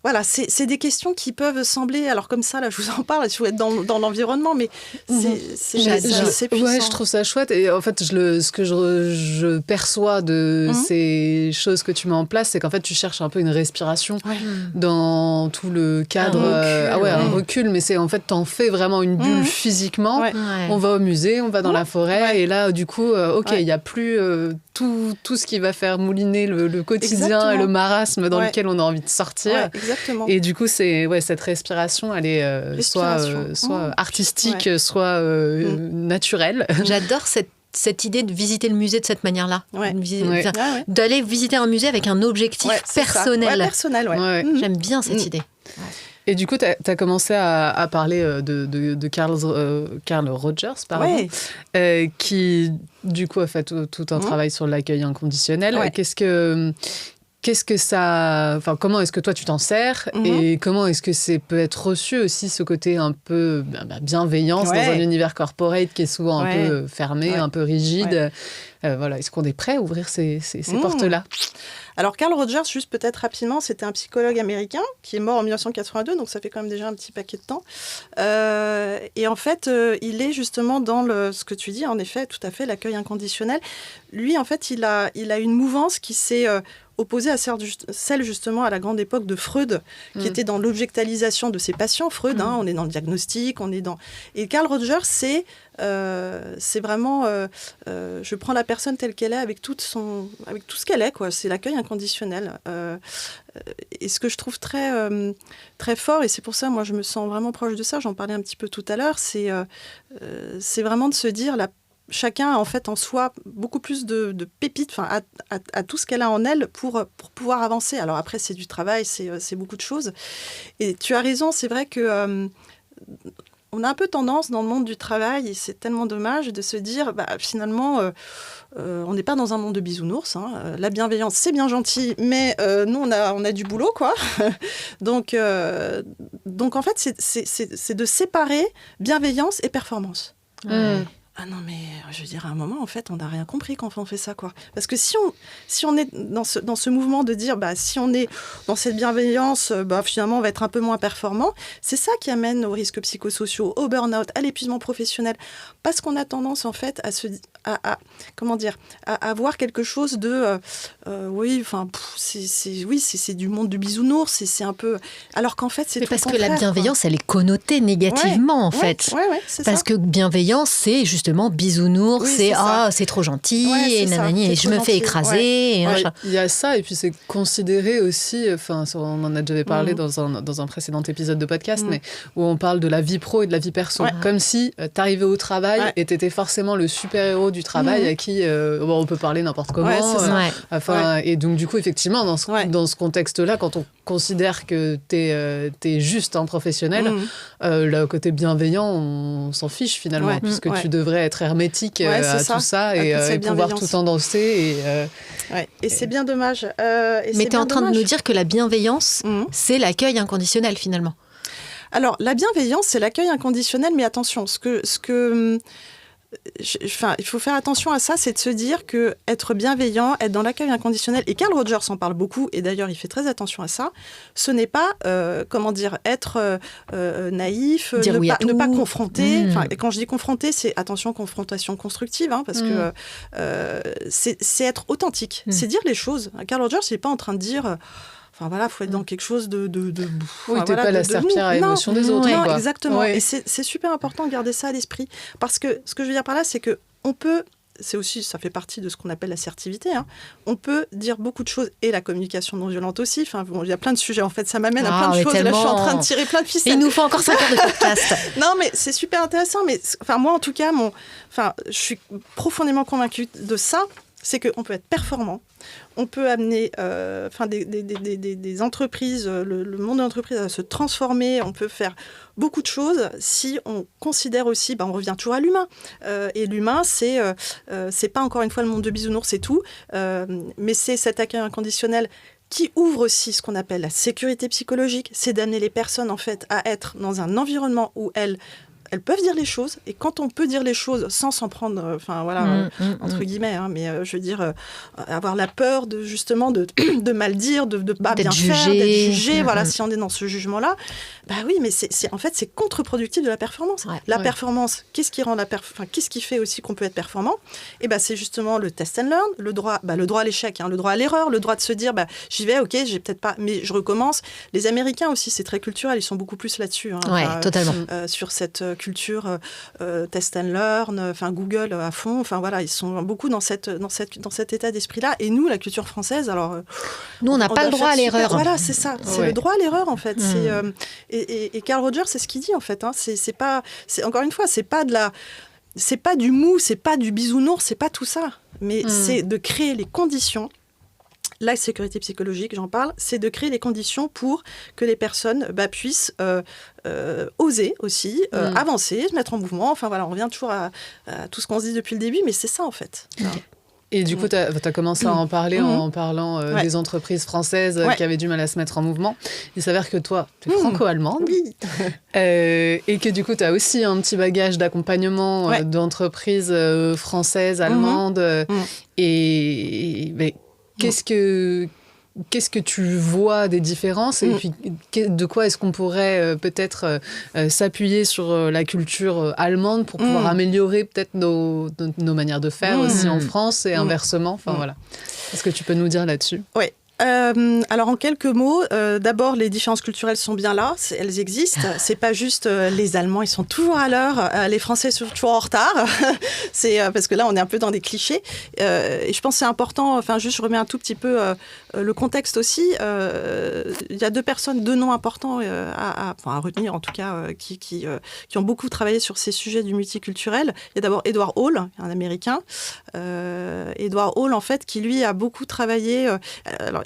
Voilà, c'est des questions qui peuvent sembler, alors comme ça, là, je vous en parle, il faut être dans l'environnement, mais c'est puissant. Ouais, je trouve ça chouette. Et en fait, ce que je perçois de ces choses que tu mets en place, c'est qu'en fait, tu cherches un peu une respiration dans tout le cadre. Un recul, mais c'est en fait, t'en fais vraiment une bulle physiquement. Ouais. On va au musée, on va dans la forêt, et là, du coup, il n'y a plus tout ce qui va faire mouliner le quotidien et le marasme dans lequel on a envie de sortir. Ouais, exactement. Et du coup, cette respiration, elle est soit artistique, soit naturelle. J'adore cette idée de visiter le musée de cette manière-là. D'aller visiter un musée avec un objectif personnel. Personnel, J'aime bien cette idée. Ouais. Et du coup, tu as commencé à parler de Carl Rogers, qui, du coup, a fait tout un travail sur l'accueil inconditionnel. Ouais. Qu'est-ce que ça... Enfin, comment est-ce que toi, tu t'en sers et comment est-ce que peut être reçu aussi, ce côté un peu bienveillance dans un univers corporate qui est souvent un peu fermé, un peu rigide. Est-ce qu'on est prêt à ouvrir ces portes-là? Alors, Carl Rogers, juste peut-être rapidement, c'était un psychologue américain qui est mort en 1982, donc ça fait quand même déjà un petit paquet de temps. Et en fait, il est justement dans ce que tu dis, en effet, tout à fait, l'accueil inconditionnel. Lui, en fait, il a une mouvance qui s'est opposée à celle justement à la grande époque de Freud, qui était dans l'objectalisation de ses patients. Freud, on est dans le diagnostic, Et Carl Rogers, c'est vraiment... je prends la personne telle qu'elle est avec tout ce qu'elle est, quoi. C'est l'accueil inconditionnel. Et ce que je trouve très, très fort, et c'est pour ça, moi, je me sens vraiment proche de ça, j'en parlais un petit peu tout à l'heure, c'est vraiment de se dire... Chacun a en fait en soi beaucoup plus de pépites, à tout ce qu'elle a en elle pour pouvoir avancer. Alors après, c'est du travail, c'est beaucoup de choses. Et tu as raison, c'est vrai que on a un peu tendance dans le monde du travail, et c'est tellement dommage de se dire, finalement, on n'est pas dans un monde de bisounours. La bienveillance, c'est bien gentil, mais nous, on a du boulot, quoi. Donc en fait, c'est de séparer bienveillance et performance. Ah non, mais je veux dire, à un moment, en fait, on n'a rien compris quand on fait ça, quoi. Parce que si on est dans ce mouvement de dire, si on est dans cette bienveillance, finalement, on va être un peu moins performant, c'est ça qui amène aux risques psychosociaux, au burn-out, à l'épuisement professionnel. Parce qu'on a tendance, en fait, à avoir quelque chose de... c'est du monde du bisounours, c'est un peu... Alors qu'en fait, c'est tout le contraire. Parce que la bienveillance, elle est connotée négativement, en fait. C'est parce ça. Que bienveillance, c'est justement bisounours, c'est trop gentil, et nanani, et je me fais écraser. Il y a ça, et puis c'est considéré aussi, on en a déjà parlé dans un précédent épisode de podcast, mais où on parle de la vie pro et de la vie perso. Comme si t'arrivais au travail et t'étais forcément le super-héros du travail à qui on peut parler n'importe comment. Et donc, du coup, effectivement, dans ce contexte-là, quand on considère que t'es juste un professionnel, le côté bienveillant, on s'en fiche finalement, puisque tu devrais être hermétique à tout ça et pouvoir tout endosser. Et c'est bien dommage. Mais tu es en train de nous dire que la bienveillance, c'est l'accueil inconditionnel finalement. Alors, la bienveillance, c'est l'accueil inconditionnel, mais attention, il faut faire attention à ça, c'est de se dire que être bienveillant, être dans l'accueil inconditionnel, et Carl Rogers en parle beaucoup, et d'ailleurs il fait très attention à ça, ce n'est pas, être naïf, ne pas confronter. Et quand je dis confronter, c'est attention, confrontation constructive, parce que c'est être authentique, c'est dire les choses. Carl Rogers, il n'est pas en train de dire... il faut être dans quelque chose de oui, t'es pas la serpillère à émotion des autres. Non, quoi. exactement. Ouais. Et c'est super important de garder ça à l'esprit. Parce que ce que je veux dire par là, c'est qu'on peut c'est aussi, ça fait partie de ce qu'on appelle l'assertivité. On peut dire beaucoup de choses, et la communication non violente aussi. Enfin, bon, il y a plein de sujets, en fait, ça m'amène à plein de choses. Là, je suis en train de tirer plein de ficelles. Il nous faut encore 5 heures de podcast. Non, mais c'est super intéressant. Mais moi, en tout cas, je suis profondément convaincue de ça. C'est qu'on peut être performant, on peut amener des entreprises, le monde de l'entreprise à se transformer, on peut faire beaucoup de choses si on considère aussi, on revient toujours à l'humain. Et l'humain, c'est pas encore une fois le monde de bisounours, c'est tout, mais c'est cet accueil inconditionnel qui ouvre aussi ce qu'on appelle la sécurité psychologique, c'est d'amener les personnes en fait à être dans un environnement où elles peuvent dire les choses, et quand on peut dire les choses sans s'en prendre, entre guillemets, mais je veux dire, avoir la peur justement de mal dire, de pas bien faire, d'être jugé, si on est dans ce jugement-là, oui, mais en fait, c'est contre-productif de la performance. La performance, qu'est-ce qui fait aussi qu'on peut être performant ? Et c'est justement le test and learn, le droit à l'échec, le droit à l'erreur, le droit de se dire, j'y vais, ok, j'ai peut-être pas, mais je recommence. Les Américains aussi, c'est très culturel, ils sont beaucoup plus là-dessus. Totalement. Sur cette culture test and learn, Google à fond, ils sont beaucoup dans cet état d'esprit-là. Et nous, la culture française, alors... nous, on n'a pas le droit à l'erreur. Voilà, c'est ça. C'est le droit à l'erreur, en fait. Et Carl Rogers, c'est ce qu'il dit, en fait. Encore une fois, c'est pas du mou, c'est pas du bisounours, c'est pas tout ça. Mais c'est de créer les conditions. La sécurité psychologique, j'en parle, c'est de créer les conditions pour que les personnes puissent oser aussi, avancer, se mettre en mouvement. On revient toujours à tout ce qu'on se dit depuis le début, mais c'est ça en fait. Et du coup, tu as commencé à en parler en parlant des entreprises françaises qui avaient du mal à se mettre en mouvement. Il s'avère que toi, tu es franco-allemande. Oui. Et que du coup, tu as aussi un petit bagage d'accompagnement d'entreprises françaises, allemandes. Mais qu'est-ce que tu vois des différences et puis de quoi est-ce qu'on pourrait peut-être s'appuyer sur la culture allemande pour pouvoir améliorer peut-être nos manières de faire aussi en France et inversement. Voilà. Est-ce que tu peux nous dire là-dessus ? Oui. Alors en quelques mots, d'abord les différences culturelles sont bien là, elles existent. C'est pas juste les Allemands ils sont toujours à l'heure, les Français sont toujours en retard. C'est parce que là on est un peu dans des clichés. Et je pense que c'est important. Juste je remets un tout petit peu le contexte aussi. Il y a deux noms importants à retenir en tout cas qui ont beaucoup travaillé sur ces sujets du multiculturel. Il y a d'abord Edward Hall, un Américain. Edward Hall en fait qui lui a beaucoup travaillé. Alors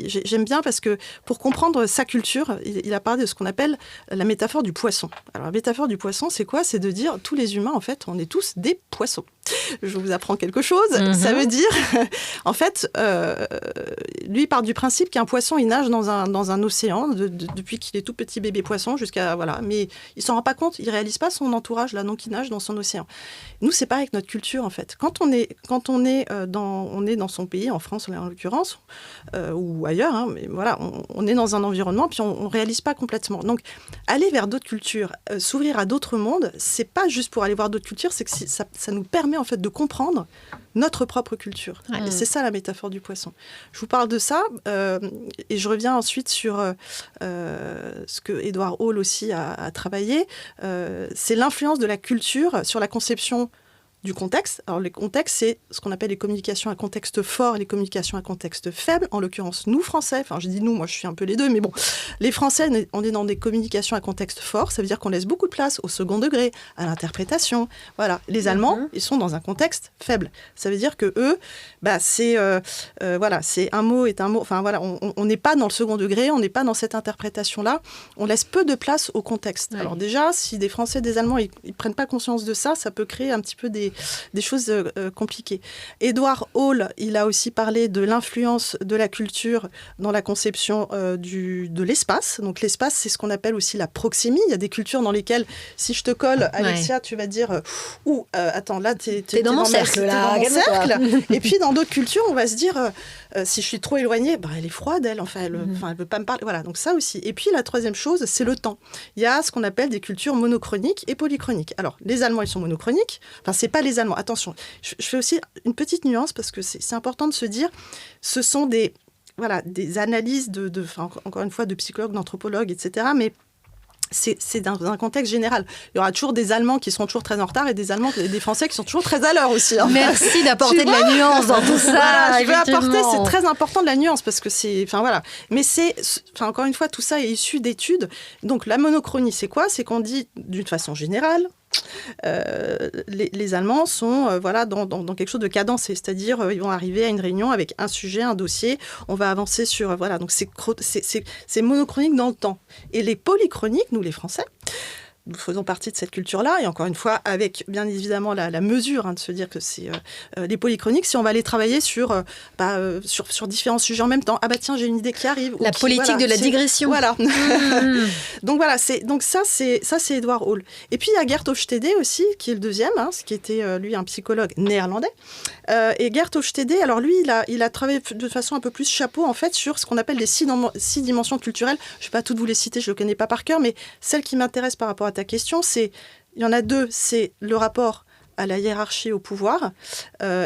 j'aime bien parce que pour comprendre sa culture, il a parlé de ce qu'on appelle la métaphore du poisson. Alors la métaphore du poisson, c'est quoi ? C'est de dire tous les humains, en fait, on est tous des poissons. Je vous apprends quelque chose. Ça veut dire, en fait, lui part du principe qu'un poisson, il nage dans un océan depuis qu'il est tout petit bébé poisson jusqu'à mais il s'en rend pas compte, il réalise pas son entourage là, donc il nage dans son océan. Nous, c'est pareil avec notre culture en fait. Quand on est dans son pays, en France en l'occurrence, ou ailleurs, mais voilà, on est dans un environnement puis on réalise pas complètement. Donc aller vers d'autres cultures, s'ouvrir à d'autres mondes, c'est pas juste pour aller voir d'autres cultures, c'est que ça nous permet en fait de comprendre notre propre culture. Et c'est ça la métaphore du poisson. Je vous parle de ça et je reviens ensuite sur ce que Edward Hall aussi a travaillé. C'est l'influence de la culture sur la conception du contexte. Alors, les contextes, c'est ce qu'on appelle les communications à contexte fort et les communications à contexte faible. En l'occurrence, nous, Français, je dis nous, moi, je suis un peu les deux, mais bon, les Français, on est dans des communications à contexte fort. Ça veut dire qu'on laisse beaucoup de place au second degré, à l'interprétation. Voilà. Les Allemands, ils sont dans un contexte faible. Ça veut dire que eux, c'est un mot est un mot. On n'est pas dans le second degré, on n'est pas dans cette interprétation-là. On laisse peu de place au contexte. Alors déjà, si des Français, des Allemands, ils prennent pas conscience de ça, ça peut créer un petit peu des choses compliquées. Edward Hall, il a aussi parlé de l'influence de la culture dans la conception de l'espace. Donc l'espace, c'est ce qu'on appelle aussi la proxémie. Il y a des cultures dans lesquelles, si je te colle, Alexia, tu vas dire attends, là, t'es dans mon cercle. Et puis dans d'autres cultures, on va se dire si je suis trop éloignée, elle est froide, elle veut pas me parler. Voilà, donc ça aussi. Et puis la troisième chose, c'est le temps. Il y a ce qu'on appelle des cultures monochroniques et polychroniques. Alors, les Allemands, ils sont monochroniques. C'est pas les Allemands. Attention, je fais aussi une petite nuance parce que c'est important de se dire, ce sont des analyses encore une fois, de psychologues, d'anthropologues, etc. Mais c'est dans un contexte général. Il y aura toujours des Allemands qui seront toujours très en retard et des Français qui sont toujours très à l'heure aussi. Hein. Merci d'apporter de la nuance dans tout ça. Voilà, je veux apporter, c'est très important de la nuance parce que c'est, enfin voilà. Mais encore une fois, tout ça est issu d'études. Donc la monochronie, c'est quoi ? C'est qu'on dit d'une façon générale. Les Allemands sont dans quelque chose de cadencé, c'est-à-dire ils vont arriver à une réunion avec un sujet, un dossier, on va avancer sur donc c'est monochronique dans le temps. Et les polychroniques, nous les Français, nous faisons partie de cette culture-là, et encore une fois, avec bien évidemment la mesure de se dire que c'est les polychroniques, si on va aller travailler sur différents sujets en même temps. Ah bah tiens, j'ai une idée qui arrive. La politique de la digression. Voilà. Donc voilà, ça c'est Edouard Hall. Et puis il y a Gert Hofstede aussi, qui est le deuxième, qui était lui un psychologue néerlandais. Et Gert Hofstede, alors lui, il a travaillé de façon un peu plus chapeau en fait sur ce qu'on appelle les 6 dimensions culturelles. Je ne vais pas toutes vous les citer, je ne le connais pas par cœur, mais celle qui m'intéresse par rapport à ta question, il y en a 2, c'est le rapport à la hiérarchie, au pouvoir,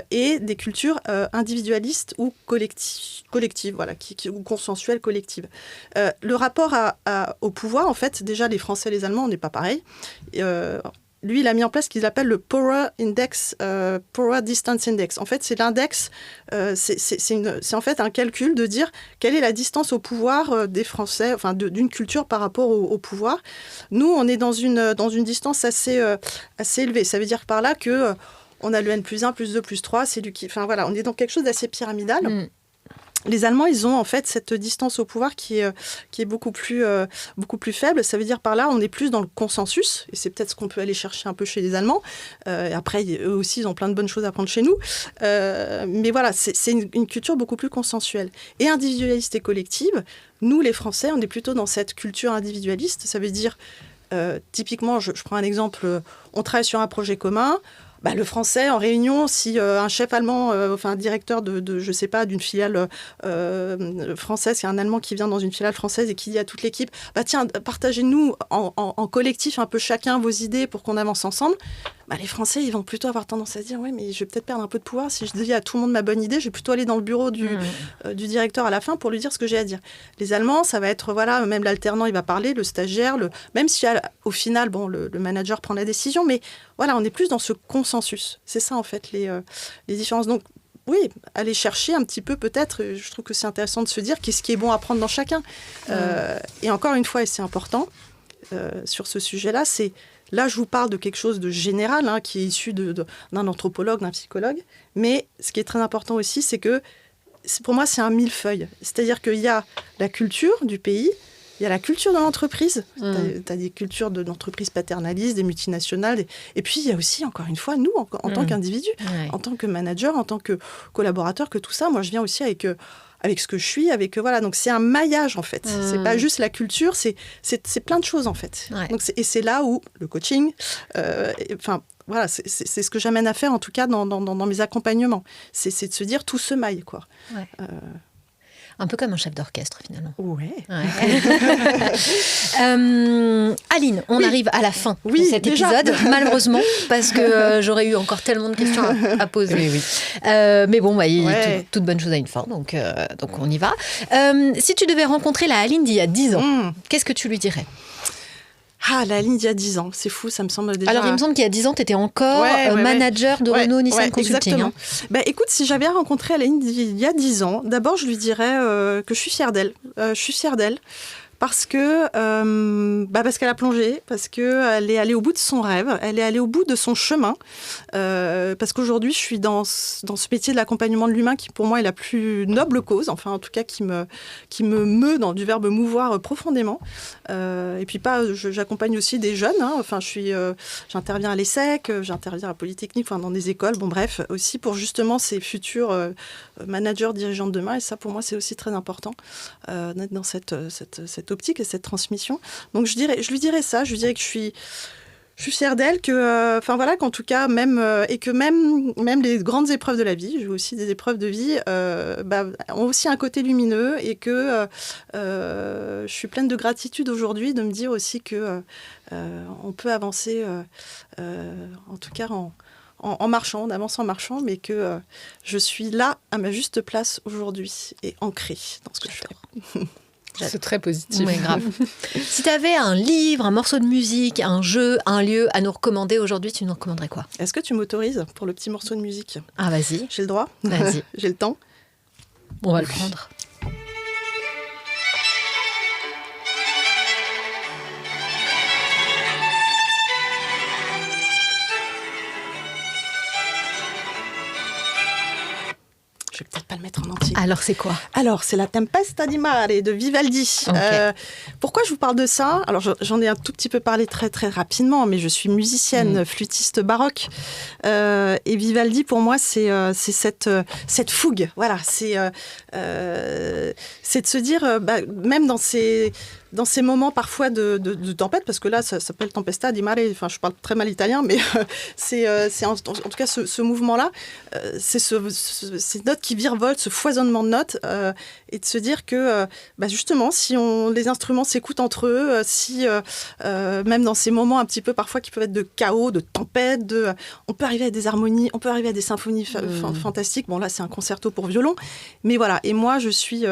et des cultures individualistes ou collectives, voilà, ou consensuelles collectives. Le rapport au pouvoir, en fait, déjà les Français et les Allemands, on n'est pas pareil. Lui, il a mis en place ce qu'il appelle le Power Index, Power Distance Index. En fait, c'est l'index, c'est en fait un calcul de dire quelle est la distance au pouvoir des Français, enfin d'une culture par rapport au pouvoir. Nous, on est dans une distance assez élevée. Ça veut dire par là que on a le N+1, +2, +3, c'est enfin voilà, on est dans quelque chose d'assez pyramidal. Mm. Les Allemands, ils ont en fait cette distance au pouvoir qui est beaucoup plus faible. Ça veut dire par là, on est plus dans le consensus, et c'est peut-être ce qu'on peut aller chercher un peu chez les Allemands. Après, eux aussi, ils ont plein de bonnes choses à prendre chez nous. Mais voilà, c'est une culture beaucoup plus consensuelle. Et individualiste et collective, nous, les Français, on est plutôt dans cette culture individualiste. Ça veut dire, typiquement, je prends un exemple, on travaille sur un projet commun. Le français, en réunion, si un chef allemand, un directeur je sais pas, d'une filiale française, c'est un Allemand qui vient dans une filiale française et qui dit à toute l'équipe, tiens, partagez-nous en collectif un peu chacun vos idées pour qu'on avance ensemble. Les Français, ils vont plutôt avoir tendance à se dire, oui, mais je vais peut-être perdre un peu de pouvoir. Si je dis à tout le monde ma bonne idée, je vais plutôt aller dans le bureau du directeur à la fin pour lui dire ce que j'ai à dire. Les Allemands, ça va être, même l'alternant, il va parler, le stagiaire, même si au final, le manager prend la décision, mais voilà, on est plus dans ce consensus. C'est ça, en fait, les différences. Donc, oui, aller chercher un petit peu peut-être, je trouve que c'est intéressant de se dire qu'est-ce qui est bon à prendre dans chacun. Et encore une fois, et c'est important, sur ce sujet-là, là, je vous parle de quelque chose de général, qui est issu d'un anthropologue, d'un psychologue. Mais ce qui est très important aussi, c'est que, pour moi, c'est un millefeuille. C'est-à-dire qu'il y a la culture du pays, il y a la culture de l'entreprise. Tu as des cultures d'entreprises paternalistes, des multinationales. Et puis, il y a aussi, encore une fois, nous, en tant qu'individus, en tant que manager, en tant que collaborateur, que tout ça. Moi, je viens aussi avec ce que je suis, voilà. Donc, c'est un maillage, en fait. C'est pas juste la culture, c'est plein de choses, en fait. Ouais. Donc, c'est là où le coaching... voilà, c'est ce que j'amène à faire, en tout cas, dans mes accompagnements. C'est de se dire, tout se maille, quoi. Ouais. Un peu comme un chef d'orchestre, finalement. Ouais. Aline, on arrive à la fin de cet épisode, malheureusement, parce que j'aurais eu encore tellement de questions à poser. Oui. Mais bon, toute bonne chose a une fin, donc on y va. Si tu devais rencontrer la Aline d'il y a 10 ans, qu'est-ce que tu lui dirais ? La Aline d'il y a 10 ans, c'est fou, ça me semble déjà... Alors, il me semble qu'il y a 10 ans, tu étais encore manager de Renault Nissan Consulting. Exactement. Écoute, si j'avais à rencontrer Aline d'il y a 10 ans, d'abord, je lui dirais que je suis fière d'elle. Je suis fière d'elle. Parce qu'elle a plongé, parce qu'elle est allée au bout de son rêve, elle est allée au bout de son chemin, parce qu'aujourd'hui, je suis dans ce métier de l'accompagnement de l'humain qui, pour moi, est la plus noble cause, enfin, en tout cas, qui me meut, dans du verbe mouvoir profondément. Et puis, j'accompagne aussi des jeunes, j'interviens à l'ESSEC, j'interviens à Polytechnique, dans des écoles, bref, aussi pour justement ces futurs managers, dirigeants de demain, et ça, pour moi, c'est aussi très important, d'être dans cette optique et cette transmission. Donc je lui dirais ça, je lui dirais que je suis fière d'elle, qu'en tout cas même les grandes épreuves de la vie, j'ai aussi des épreuves de vie, ont aussi un côté lumineux, et que je suis pleine de gratitude aujourd'hui de me dire aussi que on peut avancer, en tout cas en marchant, on avance en marchant, mais que je suis là à ma juste place aujourd'hui et ancrée dans ce que je fais. C'est très positif. Oui, grave. Si tu avais un livre, un morceau de musique, un jeu, un lieu à nous recommander aujourd'hui, tu nous recommanderais quoi? Est-ce que tu m'autorises pour le petit morceau de musique? Ah, vas-y. J'ai le droit? Vas-y. J'ai le temps? On va le prendre. Je vais peut-être pas le mettre en entier. Alors, c'est quoi? Alors, c'est la Tempesta di Mare de Vivaldi. Okay. Pourquoi je vous parle de ça? Alors, j'en ai un tout petit peu parlé très, très rapidement, mais je suis musicienne, flûtiste baroque. Et Vivaldi, pour moi, c'est cette fougue. Voilà, c'est de se dire, même dans ces moments parfois de tempête, parce que là, ça s'appelle Tempesta di Mare, enfin, je parle très mal italien, mais c'est en tout cas ce mouvement-là, c'est ces notes qui virevoltent, ce foisonnement de notes, et de se dire que, justement, si les instruments s'écoutent entre eux, si même dans ces moments un petit peu parfois qui peuvent être de chaos, de tempête, on peut arriver à des harmonies, on peut arriver à des symphonies fantastiques. Bon, là, c'est un concerto pour violon, mais voilà. Et moi, je suis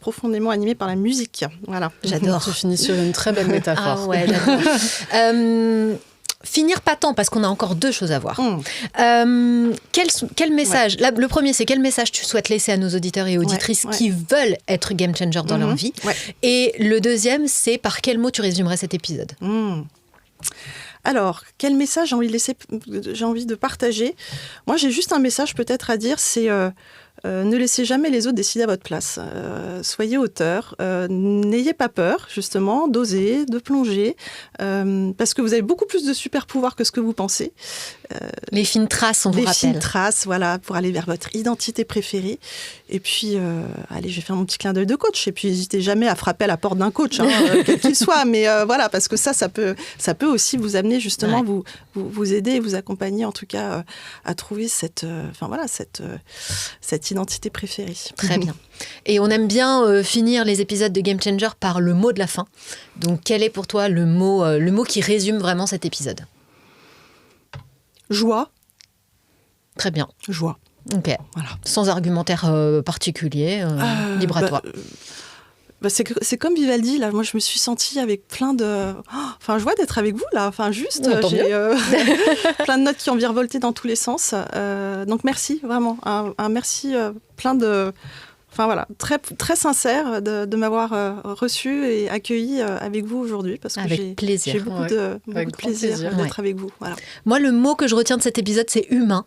profondément animée par la musique. Voilà. J'adore. Tu finis sur une très belle métaphore. Ah ouais, j'adore. Finir pas tant, parce qu'on a encore 2 choses à voir. Quel message, là, le premier, c'est quel message tu souhaites laisser à nos auditeurs et auditrices qui veulent être game changer dans leur vie. Et le deuxième, c'est par quel mot tu résumerais cet épisode. Alors, quel message j'ai envie de partager? Moi, j'ai juste un message peut-être à dire, c'est ne laissez jamais les autres décider à votre place. Soyez auteur, n'ayez pas peur, justement, d'oser, de plonger, parce que vous avez beaucoup plus de super pouvoirs que ce que vous pensez. Les fines traces, on vous rappelle. Les fines traces, voilà, pour aller vers votre identité préférée. Et puis, allez, je vais faire mon petit clin d'œil de coach. Et puis, n'hésitez jamais à frapper à la porte d'un coach, quel qu'il soit. Mais voilà, parce que ça peut aussi vous amener, justement, vous aider et vous accompagner, en tout cas, à trouver cette identité préférée. Très bien. Et on aime bien finir les épisodes de Game Changer par le mot de la fin. Donc, quel est pour toi le mot qui résume vraiment cet épisode? Joie. Très bien. Joie. Ok. Voilà. Sans argumentaire particulier, libre à toi. C'est comme Vivaldi, là. Moi, je me suis sentie avec plein de... joie d'être avec vous, là. Enfin, juste, j'ai plein de notes qui ont virevolté dans tous les sens. Donc, merci, vraiment. Un merci plein de... Enfin, voilà, très, très sincère de m'avoir reçu et accueilli avec vous aujourd'hui. Parce que avec plaisir. J'ai beaucoup de plaisir d'être avec vous. Voilà. Moi, le mot que je retiens de cet épisode, c'est humain.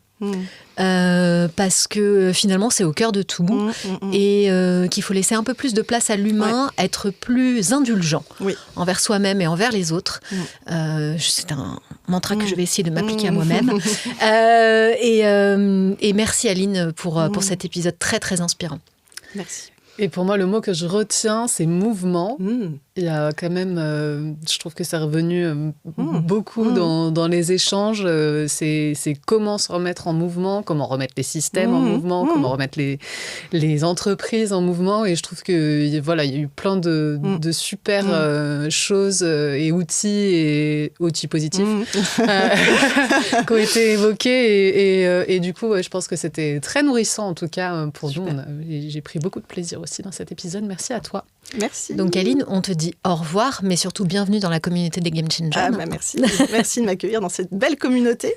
Parce que finalement c'est au cœur de tout et qu'il faut laisser un peu plus de place à l'humain, être plus indulgent envers soi-même et envers les autres. C'est un mantra que je vais essayer de m'appliquer à moi-même. Et merci Aline pour cet épisode très très inspirant. Merci. Et pour moi, le mot que je retiens, c'est mouvement. Il y a quand même, je trouve que c'est revenu beaucoup dans les échanges. C'est comment se remettre en mouvement, comment remettre les systèmes en mouvement, comment remettre les entreprises en mouvement. Et je trouve que voilà, il y a eu plein de super choses et outils positifs qui ont été évoqués. Et du coup, je pense que c'était très nourrissant en tout cas pour nous. J'ai pris beaucoup de plaisir aussi dans cet épisode. Merci à toi. Merci. Donc Aline, on te dit au revoir, mais surtout bienvenue dans la communauté des Game Changers. Merci. Merci de m'accueillir dans cette belle communauté.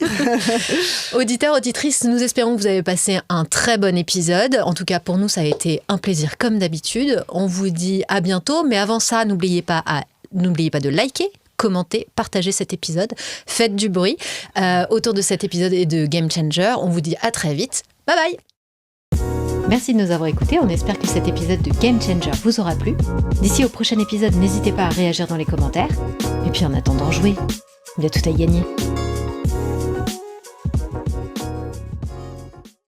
Auditeurs, auditrices, nous espérons que vous avez passé un très bon épisode. En tout cas, pour nous, ça a été un plaisir comme d'habitude. On vous dit à bientôt, mais avant ça, n'oubliez pas de liker, commenter, partager cet épisode. Faites du bruit autour de cet épisode et de Game Changer. On vous dit à très vite. Bye bye. Merci de nous avoir écoutés, on espère que cet épisode de Game Changer vous aura plu. D'ici au prochain épisode, n'hésitez pas à réagir dans les commentaires. Et puis en attendant, jouez. Il y a tout à y gagner.